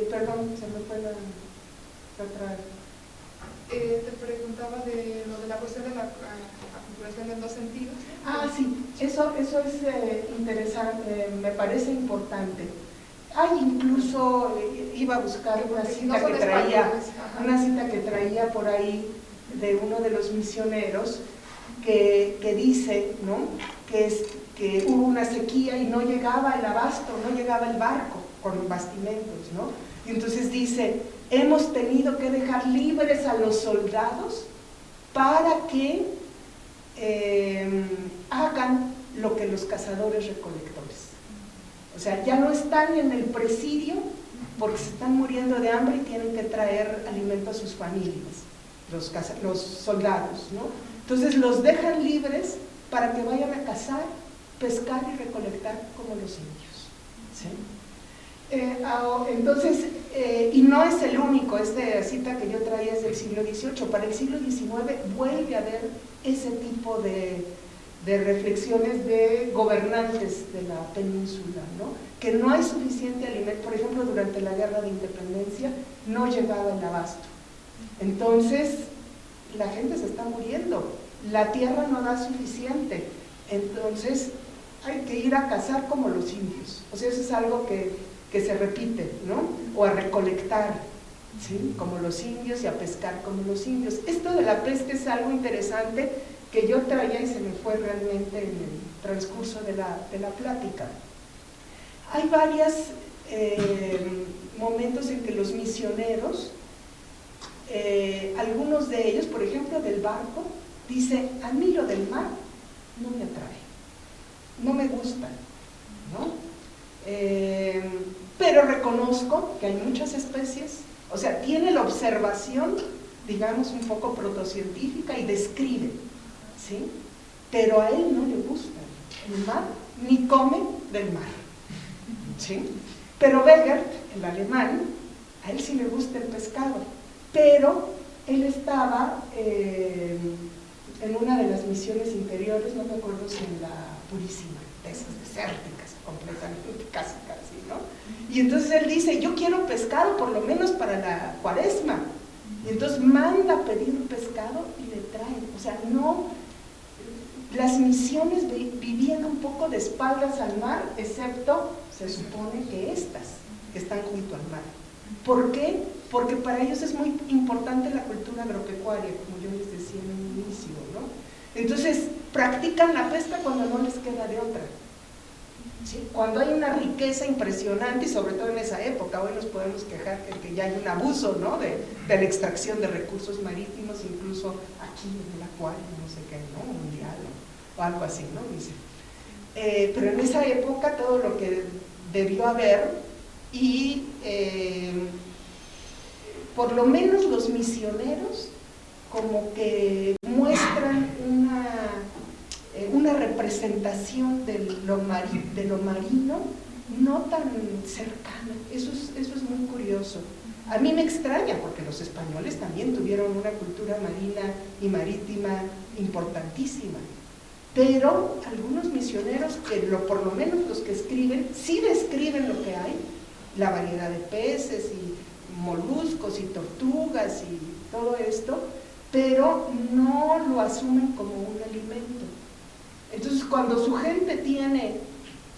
Perdón, se me fue la otra. Te preguntaba de lo de la cuestión de la aculturación en dos sentidos. Ah, sí, eso es interesante, me parece importante. Hay incluso, iba a buscar una cita que traía por ahí de uno de los misioneros que dice, ¿no?, que hubo una sequía y no llegaba el abasto, no llegaba el barco con bastimentos, ¿no? Y entonces dice, hemos tenido que dejar libres a los soldados para que hagan lo que los cazadores recolectores. O sea, ya no están en el presidio porque se están muriendo de hambre y tienen que traer alimento a sus familias, los soldados, ¿no? Entonces los dejan libres para que vayan a cazar, pescar y recolectar como los indios, ¿sí? Entonces, y no es el único, esta cita que yo traía es del siglo XVIII, para el siglo XIX vuelve a haber ese tipo de reflexiones de gobernantes de la península, ¿no? Que no hay suficiente alimento. Por ejemplo, durante la Guerra de Independencia no llegaba el abasto, entonces la gente se está muriendo, la tierra no da suficiente, entonces hay que ir a cazar como los indios. O sea, eso es algo que se repite, ¿no? O a recolectar, ¿sí?, como los indios, y a pescar como los indios. Esto de la pesca es algo interesante que yo traía y se me fue realmente en el transcurso de la plática. Hay varios momentos en que los misioneros, algunos de ellos, por ejemplo del barco, dice, a mí lo del mar no me atrae, no me gusta, ¿no? Pero reconozco que hay muchas especies, o sea, tiene la observación, digamos, un poco protocientífica y describe, ¿sí? Pero a él no le gusta el mar, ni come del mar, ¿sí? Pero Wegener, el alemán, a él sí le gusta el pescado, pero él estaba en una de las misiones interiores, no me acuerdo si en la Purísima, de esas desérticas, completamente, casi, ¿no? Y entonces él dice, yo quiero pescado por lo menos para la Cuaresma, y entonces manda a pedir un pescado y le traen. O sea, no, las misiones vivían un poco de espaldas al mar, excepto, se supone que estas, que están junto al mar. ¿Por qué? Porque para ellos es muy importante la cultura agropecuaria, como yo les decía en un inicio, ¿no? Entonces, practican la pesca cuando no les queda de otra, ¿sí? Cuando hay una riqueza impresionante, y sobre todo en esa época, hoy nos podemos quejar que ya hay un abuso, ¿no?, de la extracción de recursos marítimos, incluso aquí en el acuario, no sé qué, ¿no?, mundial o algo así, ¿no? Dice. pero en esa época todo lo que debió haber, y por lo menos los misioneros como que muestran una representación de lo marino no tan cercana. Eso es muy curioso. A mí me extraña porque los españoles también tuvieron una cultura marina y marítima importantísima, pero algunos misioneros, por lo menos los que escriben, sí describen lo que hay, la variedad de peces y moluscos y tortugas y todo esto, pero no lo asumen como un alimento. Entonces cuando su gente tiene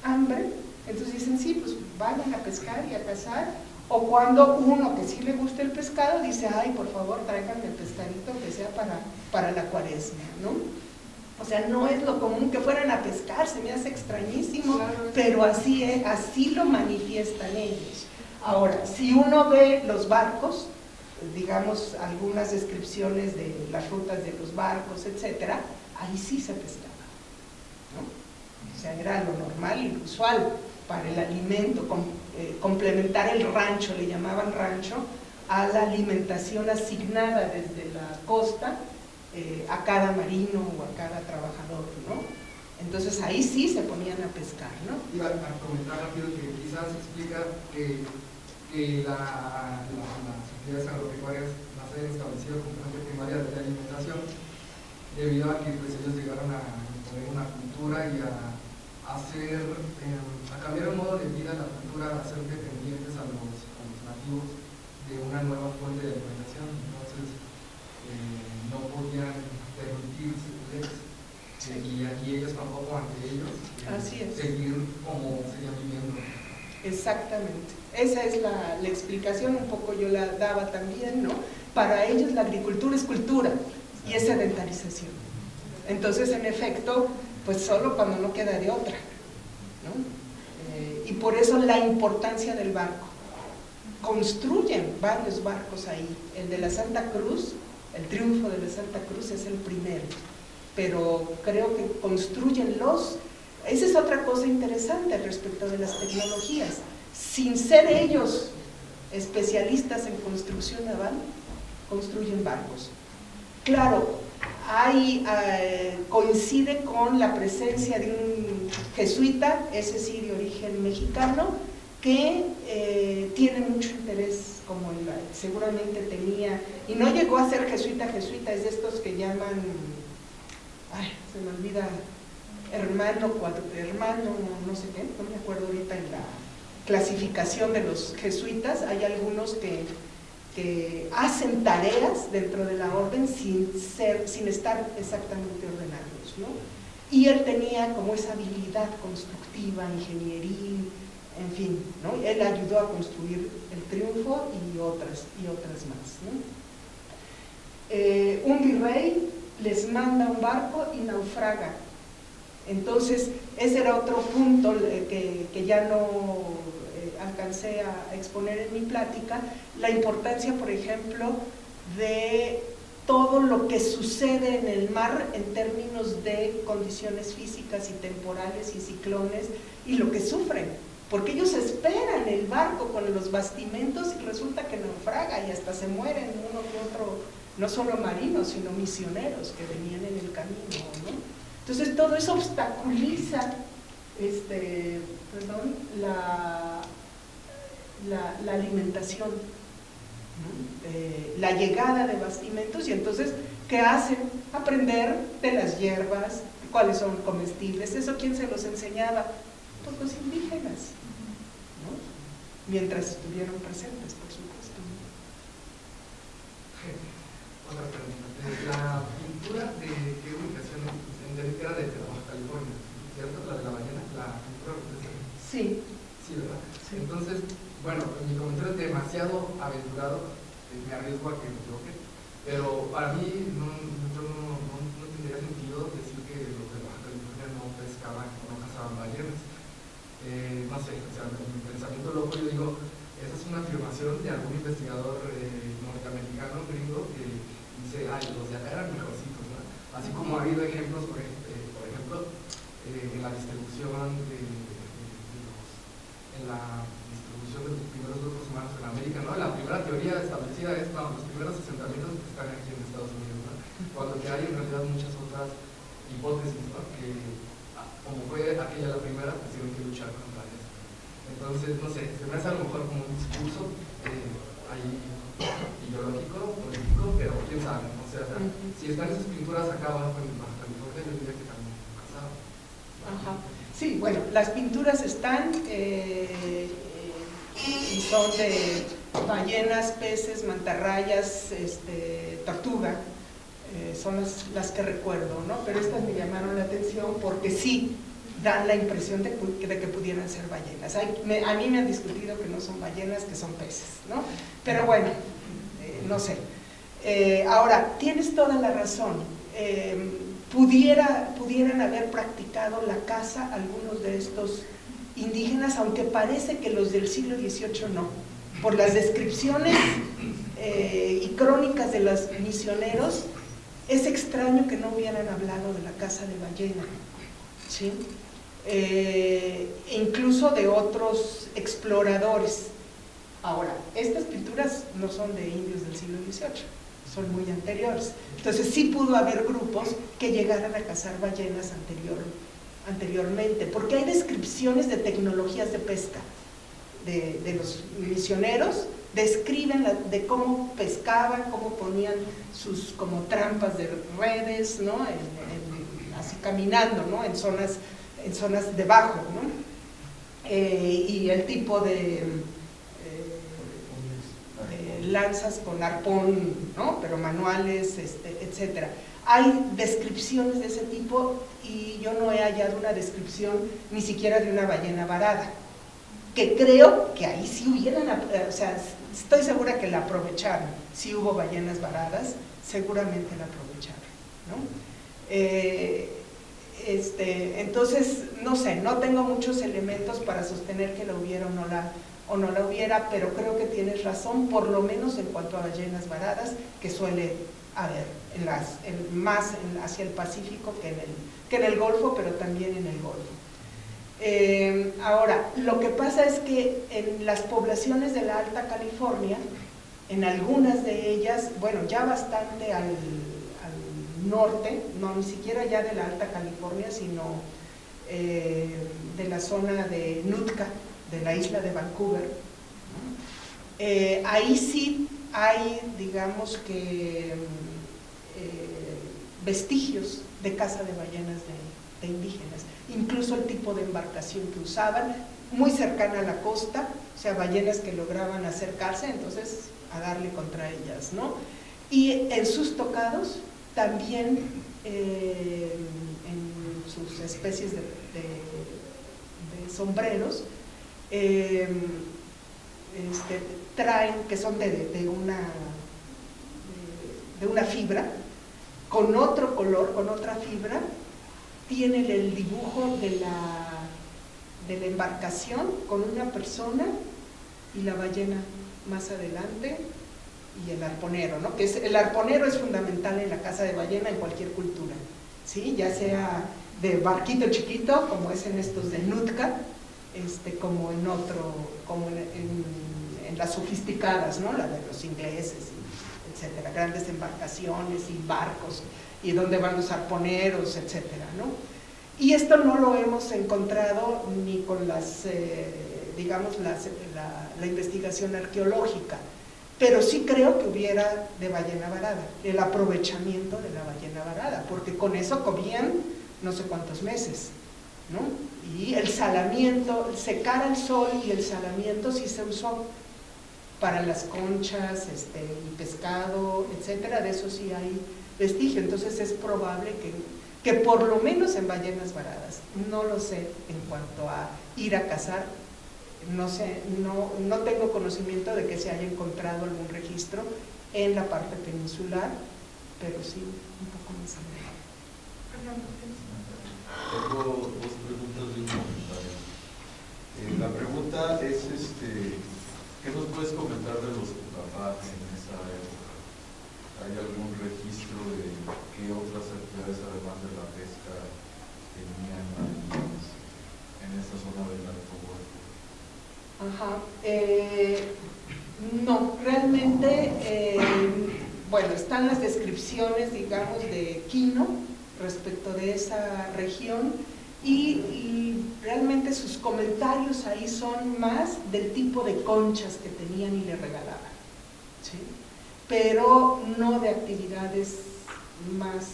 hambre, entonces dicen sí, pues vayan a pescar y a cazar, o cuando uno que sí le gusta el pescado dice, ay, por favor tráiganme el pescadito que sea para la cuaresma, ¿no? O sea, no es lo común que fueran a pescar, se me hace extrañísimo, pero así es, así lo manifiestan ellos. Ahora, si uno ve los barcos, digamos algunas descripciones de las rutas de los barcos, etcétera, ahí sí se pescaba, ¿no? O sea, era lo normal y lo usual para el alimento, complementar el rancho, le llamaban rancho, a la alimentación asignada desde la costa a cada marino o a cada trabajador, ¿no? Entonces ahí sí se ponían a pescar, ¿no? Iba a comentar rápido que quizás explica que las actividades agropecuarias las hayan establecido como fuente primaria de la alimentación, debido a que pues, ellos llegaron a imponer una cultura y a cambiar el modo de vida, la cultura, a ser dependientes a los nativos de una nueva fuente de alimentación. Entonces no podían permitirse y ellos tampoco ante ellos seguir como seguían viviendo. Exactamente, esa es la explicación, un poco yo la daba también, ¿no? Para ellos la agricultura es cultura y es sedentarización. Entonces, en efecto, pues solo cuando no queda de otra, ¿no? Y por eso la importancia del barco. Construyen varios barcos ahí. El de la Santa Cruz, el triunfo de la Santa Cruz es el primero, pero creo que construyen esa es otra cosa interesante respecto de las tecnologías. Sin ser ellos especialistas en construcción naval, construyen barcos. Claro, coincide con la presencia de un jesuita, ese sí de origen mexicano, que tiene mucho interés, como seguramente tenía, y no llegó a ser jesuita, es de estos que llaman, se me olvida, hermano, no sé qué, no me acuerdo ahorita en la clasificación de los jesuitas. Hay algunos que hacen tareas dentro de la orden sin estar exactamente ordenados, ¿no? Y él tenía como esa habilidad constructiva, ingenieril, en fin, ¿no? Él ayudó a construir el Triunfo y otras más, ¿no? Un virrey les manda un barco y naufraga. Entonces, ese era otro punto que ya no alcancé a exponer en mi plática, la importancia, por ejemplo, de todo lo que sucede en el mar en términos de condiciones físicas y temporales y ciclones, y lo que sufren, porque ellos esperan el barco con los bastimentos y resulta que naufraga y hasta se mueren uno que otro, no solo marinos, sino misioneros que venían en el camino, ¿no? Entonces todo eso obstaculiza la alimentación, ¿no? La llegada de bastimentos, y entonces, ¿qué hacen? Aprender de las hierbas, cuáles son comestibles. ¿Eso quién se los enseñaba? Pues los indígenas, ¿no? Mientras estuvieron presentes, por supuesto. Otra pregunta. La pintura de qué ubicación era de Baja California, ¿cierto? La de la ballena, la pintura. Sí. Sí, ¿verdad? Sí. Entonces, bueno, mi comentario es demasiado aventurado, me arriesgo a que me equivoque, pero para mí no tendría sentido decir que los de Baja California no pescaban o no cazaban ballenas. No sé, o sea, en mi pensamiento loco yo digo, esa es una afirmación de algún investigador norteamericano, gringo, que dice, los de acá eran mejorcitos, ¿no? Así como ha habido ejemplos, por ejemplo, en la distribución en la distribución de los primeros grupos humanos en América, ¿no? La primera teoría establecida es, no, los primeros asentamientos están aquí en Estados Unidos, ¿no? Cuando que hay en realidad muchas otras hipótesis, ¿no? Que como fue aquella la primera, pues tienen que luchar contra eso. Entonces, no sé, se me hace a lo mejor como un discurso ahí ideológico, político, pero quién sabe, ¿no? O sea, si están esas pinturas acá abajo en Baja California, yo diría que también pasaba. Ajá. Sí, bueno, las pinturas están y son de ballenas, peces, mantarrayas, tortuga, son las que recuerdo, ¿no? Pero estas me llamaron la atención porque sí dan la impresión de que pudieran ser ballenas. A mí me han discutido que no son ballenas, que son peces, ¿no? Pero bueno, no sé. Ahora, tienes toda la razón. Pudieran haber practicado la caza algunos de estos indígenas, aunque parece que los del siglo XVIII no. Por las descripciones y crónicas de los misioneros, es extraño que no hubieran hablado de la caza de ballena, ¿sí? Incluso de otros exploradores. Ahora, estas pinturas no son de indios del siglo XVIII, son muy anteriores. Entonces sí pudo haber grupos que llegaran a cazar ballenas anteriormente, porque hay descripciones de tecnologías de pesca de los misioneros, describen de cómo pescaban, cómo ponían sus como trampas de redes, ¿no? Así caminando, ¿no? en zonas debajo, ¿no? Y el tipo de lanzas con arpón, ¿no? Pero manuales, etcétera. Hay descripciones de ese tipo y yo no he hallado una descripción ni siquiera de una ballena varada, que creo que ahí sí hubieran, o sea, estoy segura que la aprovecharon. Si hubo ballenas varadas, seguramente la aprovecharon, ¿no? Entonces, no sé, no tengo muchos elementos para sostener que la hubiera o no la hubiera, pero creo que tienes razón, por lo menos en cuanto a ballenas varadas, que suele haber más hacia el Pacífico que en el Golfo, pero también en el Golfo. Ahora, lo que pasa es que en las poblaciones de la Alta California, en algunas de ellas, bueno, ya bastante al norte, no ni siquiera ya de la Alta California, sino de la zona de Nootka, de la isla de Vancouver, ahí sí hay, digamos que, vestigios de caza de ballenas de indígenas, incluso el tipo de embarcación que usaban, muy cercana a la costa, o sea, ballenas que lograban acercarse, entonces a darle contra ellas, ¿no? Y en sus tocados también, en sus especies de sombreros, traen, que son de una fibra, con otro color, con otra fibra, tienen el dibujo de la embarcación con una persona y la ballena más adelante y el arponero, ¿no? El arponero es fundamental en la caza de ballena en cualquier cultura, ¿sí? Ya sea de barquito chiquito, como es en estos de Nootka, como en otro, como en las sofisticadas, ¿no? La de los ingleses, etcétera, grandes embarcaciones y barcos, y donde van los arponeros, etcétera, ¿no? Y esto no lo hemos encontrado ni con digamos, la investigación arqueológica, pero sí creo que hubiera de ballena varada, el aprovechamiento de la ballena varada, porque con eso comían no sé cuántos meses, ¿no? Y el salamiento, secar al sol y el salamiento sí se usó para las conchas, y pescado, etcétera, de eso sí hay vestigio. Entonces es probable que por lo menos en ballenas varadas, no lo sé en cuanto a ir a cazar, no sé, no tengo conocimiento de que se haya encontrado algún registro en la parte peninsular, pero sí un poco más allá. Tengo dos preguntas y un comentario. La pregunta es, ¿qué nos puedes comentar de los Tucapá en esa época? ¿Hay algún registro de qué otras actividades además de la pesca tenían en esta zona del Alto Huerco. Ajá. No, realmente, bueno, están las descripciones, digamos, de Quino respecto de esa región y realmente sus comentarios ahí son más del tipo de conchas que tenían y le regalaban, ¿sí? Pero no de actividades más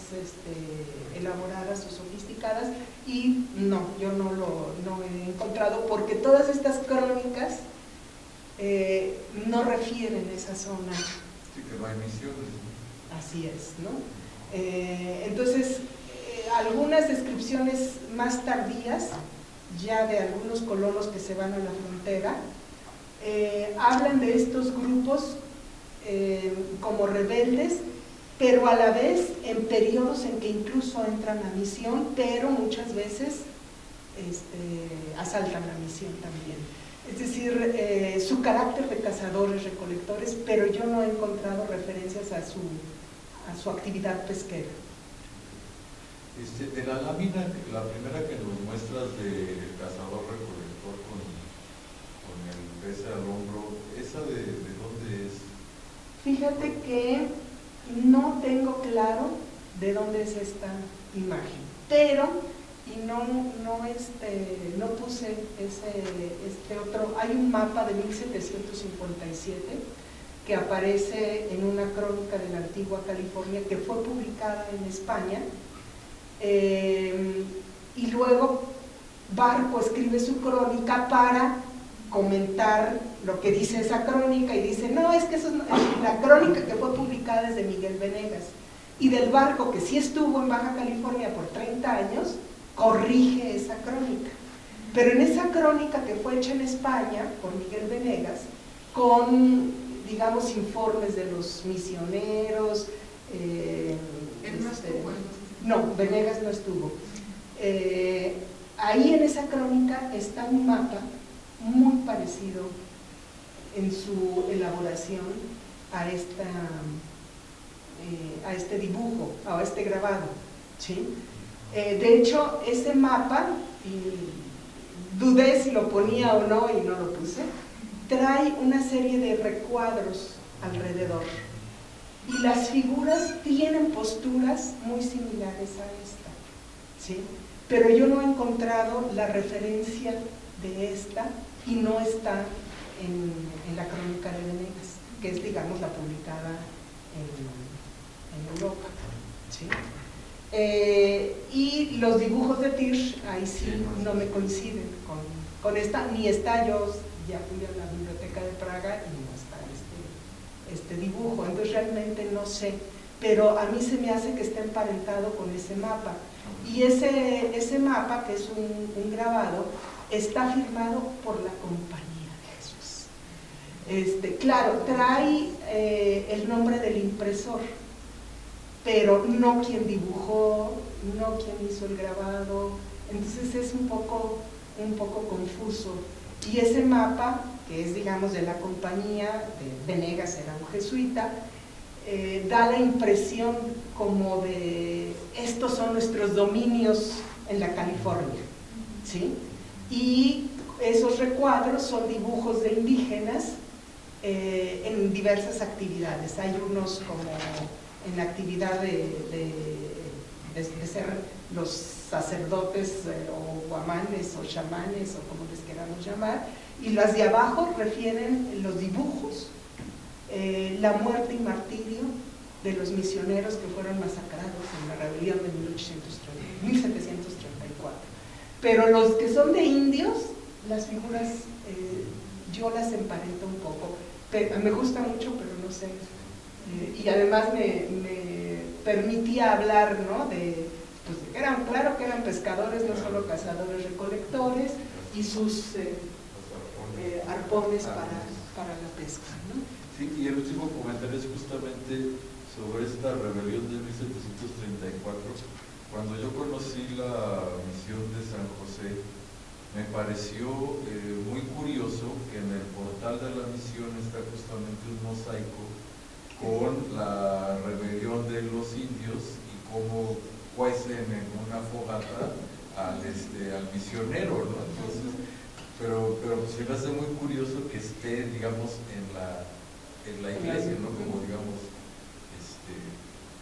elaboradas o sofisticadas, y no, yo no he encontrado, porque todas estas crónicas no refieren esa zona. Sí, que no hay misiones, ¿no? Así es, ¿no? Entonces, algunas descripciones más tardías, ya de algunos colonos que se van a la frontera, hablan de estos grupos como rebeldes, pero a la vez en periodos en que incluso entran a misión, pero muchas veces asaltan la misión también. Es decir, su carácter de cazadores, recolectores, pero yo no he encontrado referencias a su actividad pesquera. De la lámina, la primera que nos muestras de cazador-recolector con el pez al hombro, ¿esa de dónde es? Fíjate que no tengo claro de dónde es esta imagen, pero, y no puse este otro, hay un mapa de 1757 que aparece en una crónica de la antigua California que fue publicada en España, y luego Barco escribe su crónica para comentar lo que dice esa crónica y dice, no, es que eso es la crónica que fue publicada es de Miguel Venegas, y del Barco, que sí estuvo en Baja California por 30 años, corrige esa crónica. Pero en esa crónica que fue hecha en España por Miguel Venegas, con, digamos, informes de los misioneros, Él no estuvo, no, Venegas no estuvo. Ahí en esa crónica está un mapa muy parecido en su elaboración a este dibujo, a este grabado, ¿sí? De hecho, ese mapa, dudé si lo ponía o no y no lo puse, trae una serie de recuadros alrededor. Y las figuras tienen posturas muy similares a esta, ¿sí? Pero yo no he encontrado la referencia de esta y no está en la crónica de Venegas, que es, digamos, la publicada en Europa, ¿sí? Y los dibujos de Tirsch, ahí sí no me coinciden con esta, ni está, yo ya fui a la biblioteca de Praga y no está este dibujo, entonces realmente no sé, pero a mí se me hace que está emparentado con ese mapa, y ese mapa, que es un grabado, está firmado por la Compañía de Jesús. Claro, trae el nombre del impresor, pero no quien dibujó, no quien hizo el grabado, entonces es un poco confuso. Y ese mapa, que es, digamos, de la compañía, de Venegas, era un jesuita, da la impresión como de estos son nuestros dominios en la California, ¿sí? Y esos recuadros son dibujos de indígenas en diversas actividades. Hay unos como en la actividad de ser los sacerdotes o guamanes o chamanes o como les queramos llamar, y las de abajo refieren los dibujos, la muerte y martirio de los misioneros que fueron masacrados en la rebelión de 1734. Pero los que son de indios, las figuras yo las emparento un poco, me gusta mucho, pero no sé, y además me permitía hablar, ¿no? Pues claro que eran pescadores, no solo cazadores, recolectores, y sus arpones para la pesca, ¿no? Sí, y el último comentario es justamente sobre esta rebelión de 1734. Cuando yo conocí la misión de San José, me pareció muy curioso que en el portal de la misión está justamente un mosaico con la rebelión de los indios y cómo cuecen en una fogata al misionero, ¿no? Entonces, pero se me hace muy curioso que esté, digamos, en la iglesia, ¿no? Como, digamos,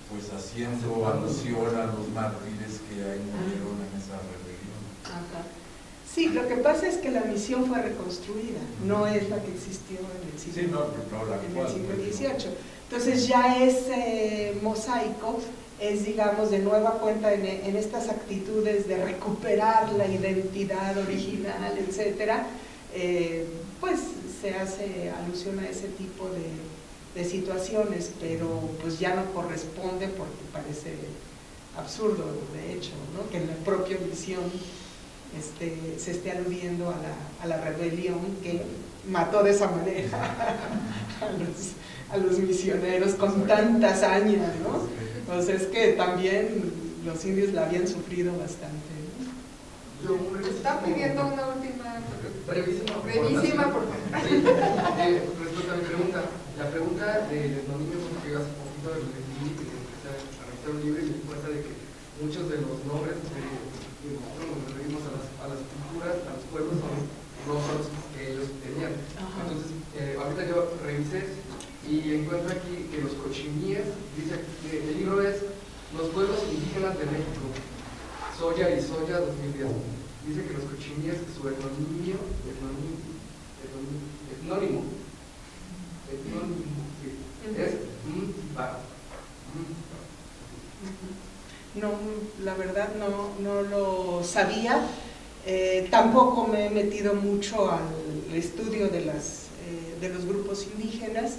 pues haciendo alusión a los mártires que ahí murieron en esa rebelión. Ajá. Sí, lo que pasa es que la misión fue reconstruida, no es la que existió en el siglo, Sí, no, la actual, siglo pues, XVIII. Entonces ya ese mosaico es, digamos, de nueva cuenta en estas actitudes de recuperar la identidad original, etcétera, pues se hace alusión a ese tipo de situaciones, pero pues ya no corresponde porque parece absurdo, de hecho, ¿no? Que en la propia misión se esté aludiendo a la rebelión que mató de esa manera a los misioneros con tanta hazaña, ¿no? O sea, es que también los indios la habían sufrido bastante, ¿no? Está pidiendo una última brevísima por favor. Sí, respecto a mi pregunta, la pregunta del etnonimio, porque hace poquito leí que empecé a revisar un libro y me di cuenta de que muchos de los nombres que nosotros nos referimos a las culturas, a los pueblos, no son los que ellos tenían. Ajá. Entonces, ahorita yo revisé y encuentro aquí que los cochimíes, dice que el libro es Los pueblos indígenas de México, Soya y Soya 2010. Dice que los cochimíes, su etnonimio, sí, es Mba. No, la verdad no lo sabía. Tampoco me he metido mucho al estudio de los grupos indígenas,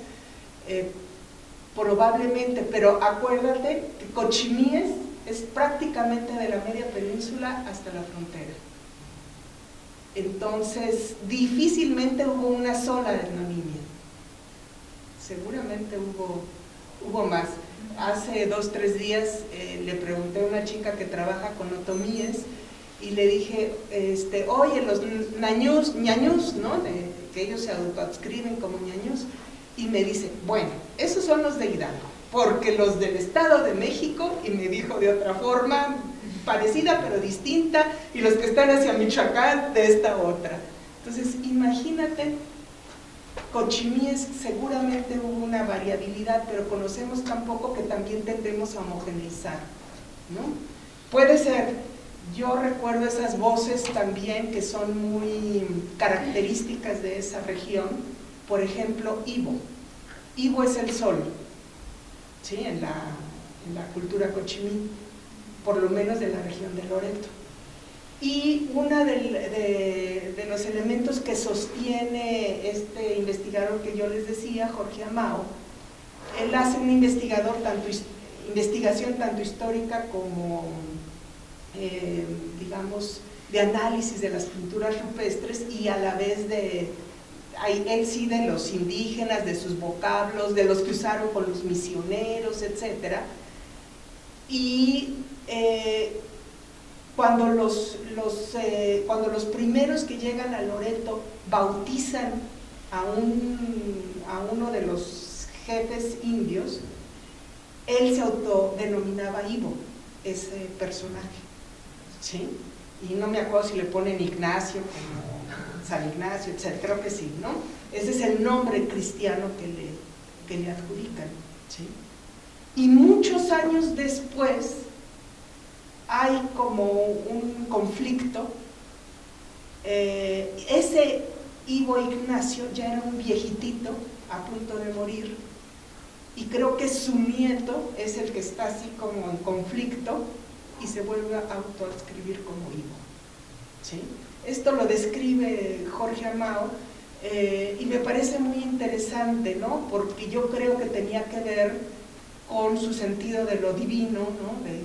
probablemente, pero acuérdate que Cochimíes es prácticamente de la media península hasta la frontera. Entonces, difícilmente hubo una sola etnonimia. Seguramente hubo más. Hace 2 o 3 días le pregunté a una chica que trabaja con otomíes y le dije, oye, los ñañús, ¿no? Que ellos se autoadscriben como ñañús, y me dice, bueno, esos son los de Hidalgo, porque los del Estado de México, y me dijo de otra forma, parecida pero distinta, y los que están hacia Michoacán, de esta otra. Entonces, imagínate, Cochimíes seguramente hubo una variabilidad, pero conocemos tampoco que también tendemos a homogeneizar, ¿no? Puede ser, yo recuerdo esas voces también que son muy características de esa región, por ejemplo, Ibo. Ibo es el sol, ¿sí? En la cultura cochimí, por lo menos de la región de Loreto. Y uno de los elementos que sostiene este investigador que yo les decía, Jorge Amao, él hace una investigación tanto histórica como, digamos, de análisis de las pinturas rupestres, y a la vez él sí de los indígenas, de sus vocablos, de los que usaron con los misioneros, etc. Y cuando los primeros que llegan a Loreto bautizan a uno de los jefes indios, él se autodenominaba Ibo, ese personaje, ¿sí? Y no me acuerdo si le ponen Ignacio, como San Ignacio, etc. Creo que sí, ¿no? Ese es el nombre cristiano que le adjudican, ¿sí? Y muchos años después hay como un conflicto. Ese Ibo Ignacio ya era un viejitito a punto de morir, y creo que su nieto es el que está así como en conflicto y se vuelve a autoadscribir como Ibo, ¿sí? Esto lo describe Jorge Amao, y me parece muy interesante, ¿no? Porque yo creo que tenía que ver con su sentido de lo divino, ¿no? De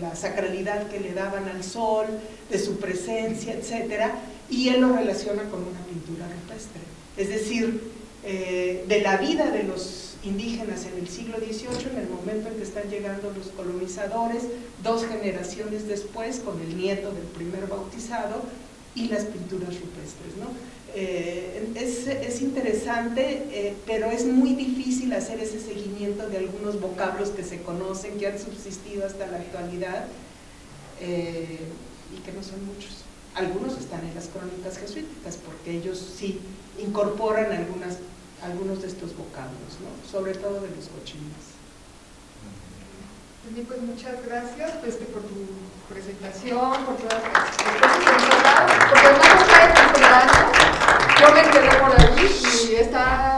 la sacralidad que le daban al sol, de su presencia, etcétera, y él lo relaciona con una pintura rupestre. Es decir, de la vida de los indígenas en el siglo XVIII, en el momento en que están llegando los colonizadores, 2 generaciones después, con el nieto del primer bautizado, y las pinturas rupestres, ¿no? Es interesante, pero es muy difícil hacer ese seguimiento de algunos vocablos que se conocen, que han subsistido hasta la actualidad. y que no son muchos. Algunos están en las crónicas jesuíticas porque ellos sí incorporan algunos de estos vocablos, ¿no? Sobre todo de los cochinos. Pues muchas gracias por tu presentación, por todas las cosas que nos has dado, porque además está en el programa. Yo me quedé por ahí y está